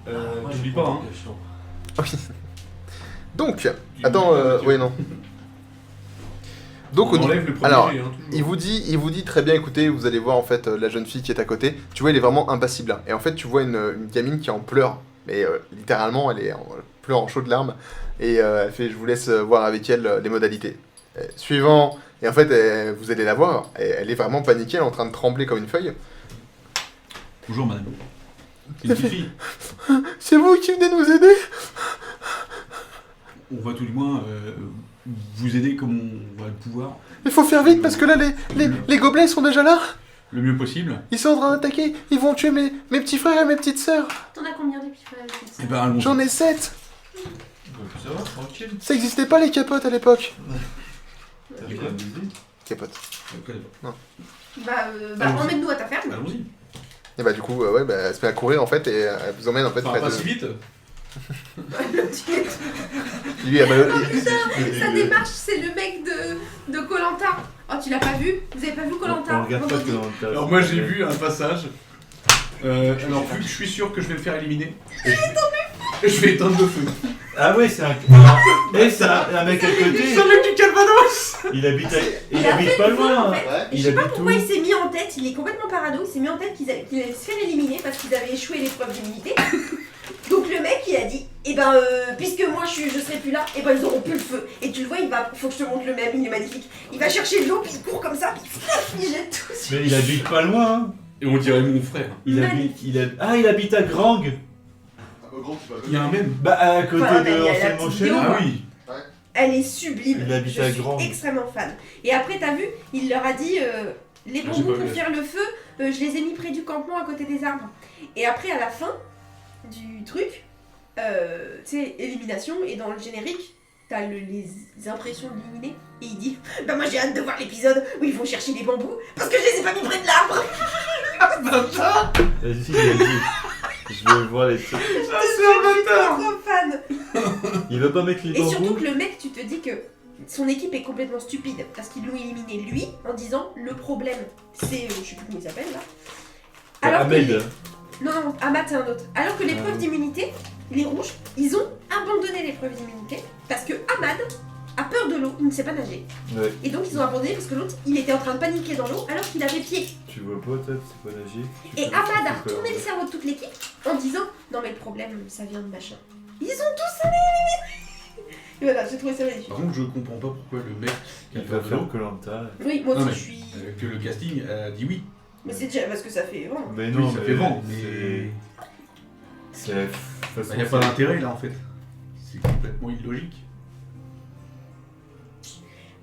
N'oublie pas, hein. Oui. Donc, attends, oui, non. Donc, on au niveau. enlève le premier Alors, jet, hein, toujours. il vous dit très bien, écoutez, vous allez voir en fait la jeune fille qui est à côté. Tu vois, elle est vraiment impassible. Et en fait, tu vois une gamine qui est en pleurs. Mais littéralement, elle est en pleure en chaudes larmes. Et elle fait, je vous laisse voir avec elle les modalités. Suivant. Et en fait, vous allez la voir. Elle est vraiment paniquée, elle est en train de trembler comme une feuille. Bonjour, madame. C'est une petite fille. C'est vous qui venez nous aider? On va tout du moins vous aider comme on va le pouvoir, Il faut faire vite parce que là, les gobelets sont déjà là. le mieux possible. Ils sont en train d'attaquer. Ils vont tuer mes petits frères et mes petites sœurs. T'en as combien des petits frères et des petites Et sœurs? ben, allons. J'en ai 7. Ça va, tranquille. Ça existait pas les capotes à l'époque. T'as fait la visite. Capotes. Bah, Allons-y. emmène-nous à ta ferme. Allons-y. Et bah du coup, ouais, bah, elle se met à courir en fait et elle vous emmène en fait Enfin, près pas de... si vite. Le petit- Lui, elle va- Sa démarche, c'est le mec de Koh-Lanta. Oh, tu l'as pas vu? Vous avez pas vu Koh-Lanta? On regarde pas que dans le tas. Alors moi j'ai vu un passage. Alors vu que je suis sûr que je vais me faire éliminer, je vais éteindre le feu. Ah ouais, c'est un. Et c'est un mec à côté. C'est un mec du Calvados. Il habite, Il a fait pas le feu, loin. en fait. Ouais. Et je sais pas pourquoi il s'est mis en tête, il est complètement parano, il s'est mis en tête qu'il allait se faire éliminer parce qu'ils avaient échoué l'épreuve d'immunité. Donc le mec il a dit, eh ben puisque moi je serai plus là, eh ben ils auront plus le feu. Et tu le vois, faut que je te montre le même, il est magnifique. Il va chercher de l'eau, puis il court comme ça, puis il jette tout sur. Mais il habite pas loin. Hein. Et on dirait mon frère. Il habite à Grang. Il y a un même. Bah à côté Enfin, de il y a la Anciennement petite chez vidéo. nous. Ah oui. Elle est sublime. Il habite je à suis Grande. extrêmement fan. Et après t'as vu, il leur a dit, les Ah, j'ai bambous pas pour vu. faire le feu, je les ai mis près du campement à côté des arbres. Et après à la fin du truc, tu sais, élimination, et dans le générique, t'as les impressions de l'éliminer, et il dit, bah moi j'ai hâte de voir l'épisode où ils vont chercher les bambous, parce que je les ai pas mis près de l'arbre. Vas-y, il a dit. Je veux voir les trucs. Je suis trop fan. Il veut pas mettre les Et surtout bambous. que le mec, tu te dis que son équipe est complètement stupide, parce qu'ils l'ont éliminé lui, en disant, le problème, c'est, je sais plus comment il s'appelle là. Alors que Ahmed. Non, Ahmad c'est un autre. Alors que l'épreuve oui. d'immunité, les rouges, ils ont abandonné l'épreuve d'immunité parce que Ahmad a peur de l'eau, il ne sait pas nager. Ouais. Et donc ils ont abandonné parce que l'autre, il était en train de paniquer dans l'eau alors qu'il avait pied. Tu vois pas, toi, c'est pas nager. Et Ahmad a retourné le cerveau de toute l'équipe en disant non mais le problème, ça vient de machin. Ils ont tous allé. Et voilà, j'ai trouvé ça magnifique. Par contre, je comprends pas pourquoi le mec qui a Il fait va de faire l'eau, Koh-Lanta. Oui, moi Non, aussi mais- je suis. que le casting a dit oui. Mais c'est déjà parce que ça fait vraiment. Mais Oui, ça fait vent, mais c'est. il n'y a pas d'intérêt là en fait. C'est complètement illogique.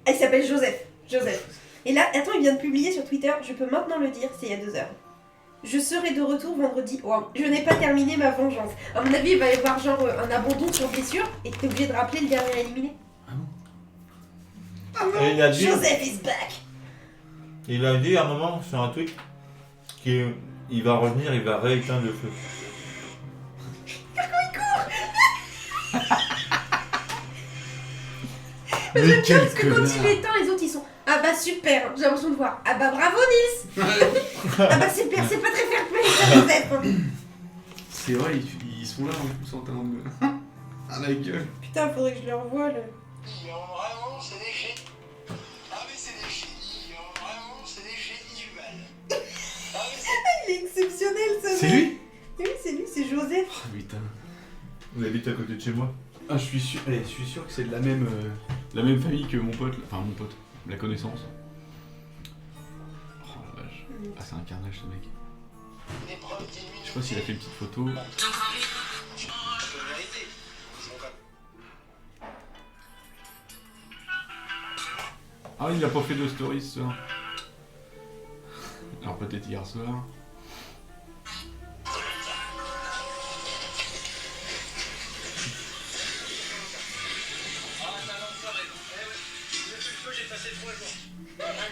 Ah, il s'appelle Joseph. Joseph. Et là, attends, il vient de publier sur Twitter, je peux maintenant le dire, c'est il y a 2 heures. Je serai de retour vendredi. Wow. Je n'ai pas terminé ma vengeance. À mon avis, il va y avoir genre un abandon sur blessure et t'es obligé de rappeler le dernier éliminé. Ah bon? Ah non, Et il a dit- Joseph is back. Il a dit à un moment sur un tweet qu'il va revenir, il va rééteindre le feu. Mais J'aime bien quel parce que quand il connard. éteint, les autres ils sont ah bah super, j'ai l'impression de voir. Ah bah bravo Nils. Ah bah super, c'est pas très fair play ça Joseph. C'est vrai, ils sont là en plus en train de me. À la gueule. Putain, faudrait que je le revoie le. Vraiment, c'est des génies. Ah mais c'est des génies, vraiment, c'est des génies du mal. Ah mais c'est... Il est exceptionnel ce C'est mec. lui? Oui, c'est lui, c'est Joseph. Ah putain. Vous habitez à côté de chez moi. Ah, je suis sûr que c'est de la même famille que mon pote. Enfin, mon pote. La connaissance. Oh la vache. Ah, c'est un carnage ce mec. Une épreuve d'immunité. Je sais pas s'il a fait une petite photo. Je peux vérité. Ils sont comme... Ah, il a pas fait de stories ce soir. Alors peut-être hier soir.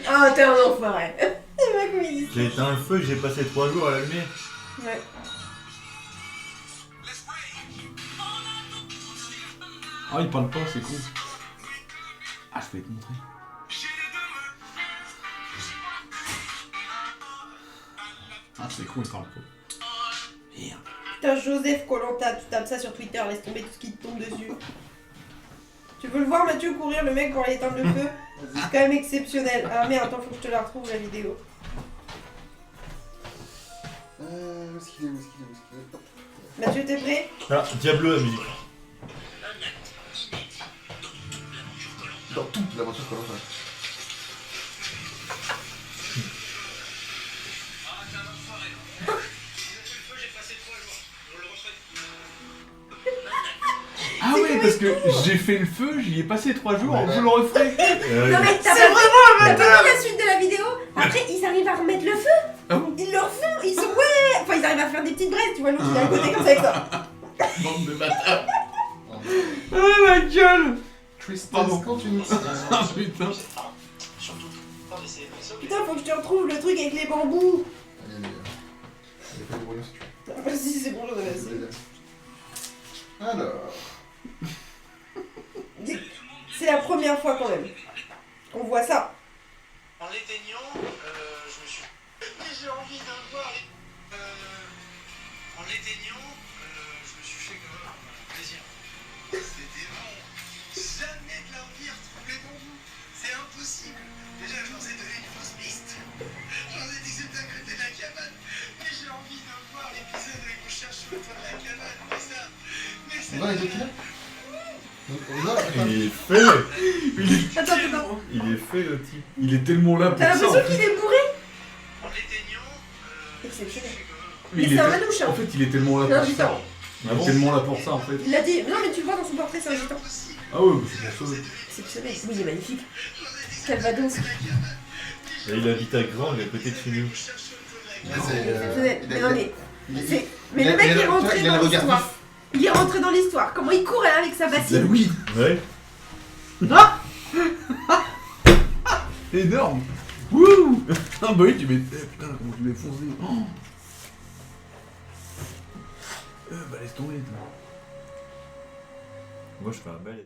Ah, t'es un enfoiré. C'est pas comme il dit. J'ai éteint le feu, j'ai passé 3 jours à l'allumer. Ouais. Ah, il parle pas, c'est con. Ah, je vais te montrer. Ah, c'est con, il parle pas. Merde. Putain, Joseph Koh-Lanta, tu tapes ça sur Twitter, laisse tomber tout ce qui te tombe dessus. Tu veux le voir, Mathieu, courir le mec quand il éteint le feu? C'est quand même exceptionnel. Ah merde, attends, faut que je te la retrouve la vidéo. Où est-ce qu'il est, où est-ce qu'il est, où est-ce qu'il est? Mathieu, t'es prêt? Ah, Diablo la musique. Dans toute l'aventure Koh-Lanta. Ah ouais, parce que j'ai fait le feu, j'y ai passé 3 jours, vous le referez. Non mais t'as pas vu la suite de la vidéo? Après, ils arrivent à remettre le feu. Ah bon? Ils le refont, ils sont ouais. Enfin, ils arrivent à faire des petites braises, tu vois, l'autre il est à côté comme ça avec ça. Bande de bâtards. Oh la gueule. Tristan, Pardon. quand tu nous... Ah putain. Surtout, pas d'essayer de sauver. Putain, faut que je te retrouve le truc avec les bambous. Allez, allez, il y a pas de brouillon si tu veux. Ah, bah, si, c'est bon, j'en avais assez. Alors... C'est la première fois quand même qu'on voit ça. En l'éteignant, je me suis... Mais j'ai envie de voir les... En l'éteignant, je me suis fait quand même un plaisir. C'était bon. Jamais de l'Empire trouve les bambous. C'est impossible. Déjà, je leur ai donné une fausse piste. J'en ai dit que c'était à côté de la cabane. Mais j'ai envie de voir l'épisode où ils vont chercher au toit de la cabane. Mais ça... Mais c'est... On va les deux là? On va, Il est fait. Attends, attends. Il est fait le type. Il est tellement là pour T'as ça. l'impression qu'il est bourré? En l'éteignant, Exceptionnel. Mais Mais il c'est un était- manouche, hein. En fait, il est tellement là C'est un pour ça. gitan. Il est tellement là pour ça en fait. Il l'a dit. Non, mais tu le vois dans son portrait, c'est un gitan. Ah ouais, bah, c'est pour ça. Exceptionnel. Oui, il est magnifique. Calvados. Et il habite à Grand, il est à côté de chez nous. Exceptionnel. Mais non, mais. c'est- Mais il a- le mec il a- est rentré il a dans le regard l'histoire. vif. Il est rentré dans l'histoire. Comment il court là avec sa La bassine? Louis. Ouais. Énorme. Wouh. Ah bah oui, tu mets... putain, comment tu m'as foncé. Oh. Bah laisse tomber. Toi. Moi je fais un bel.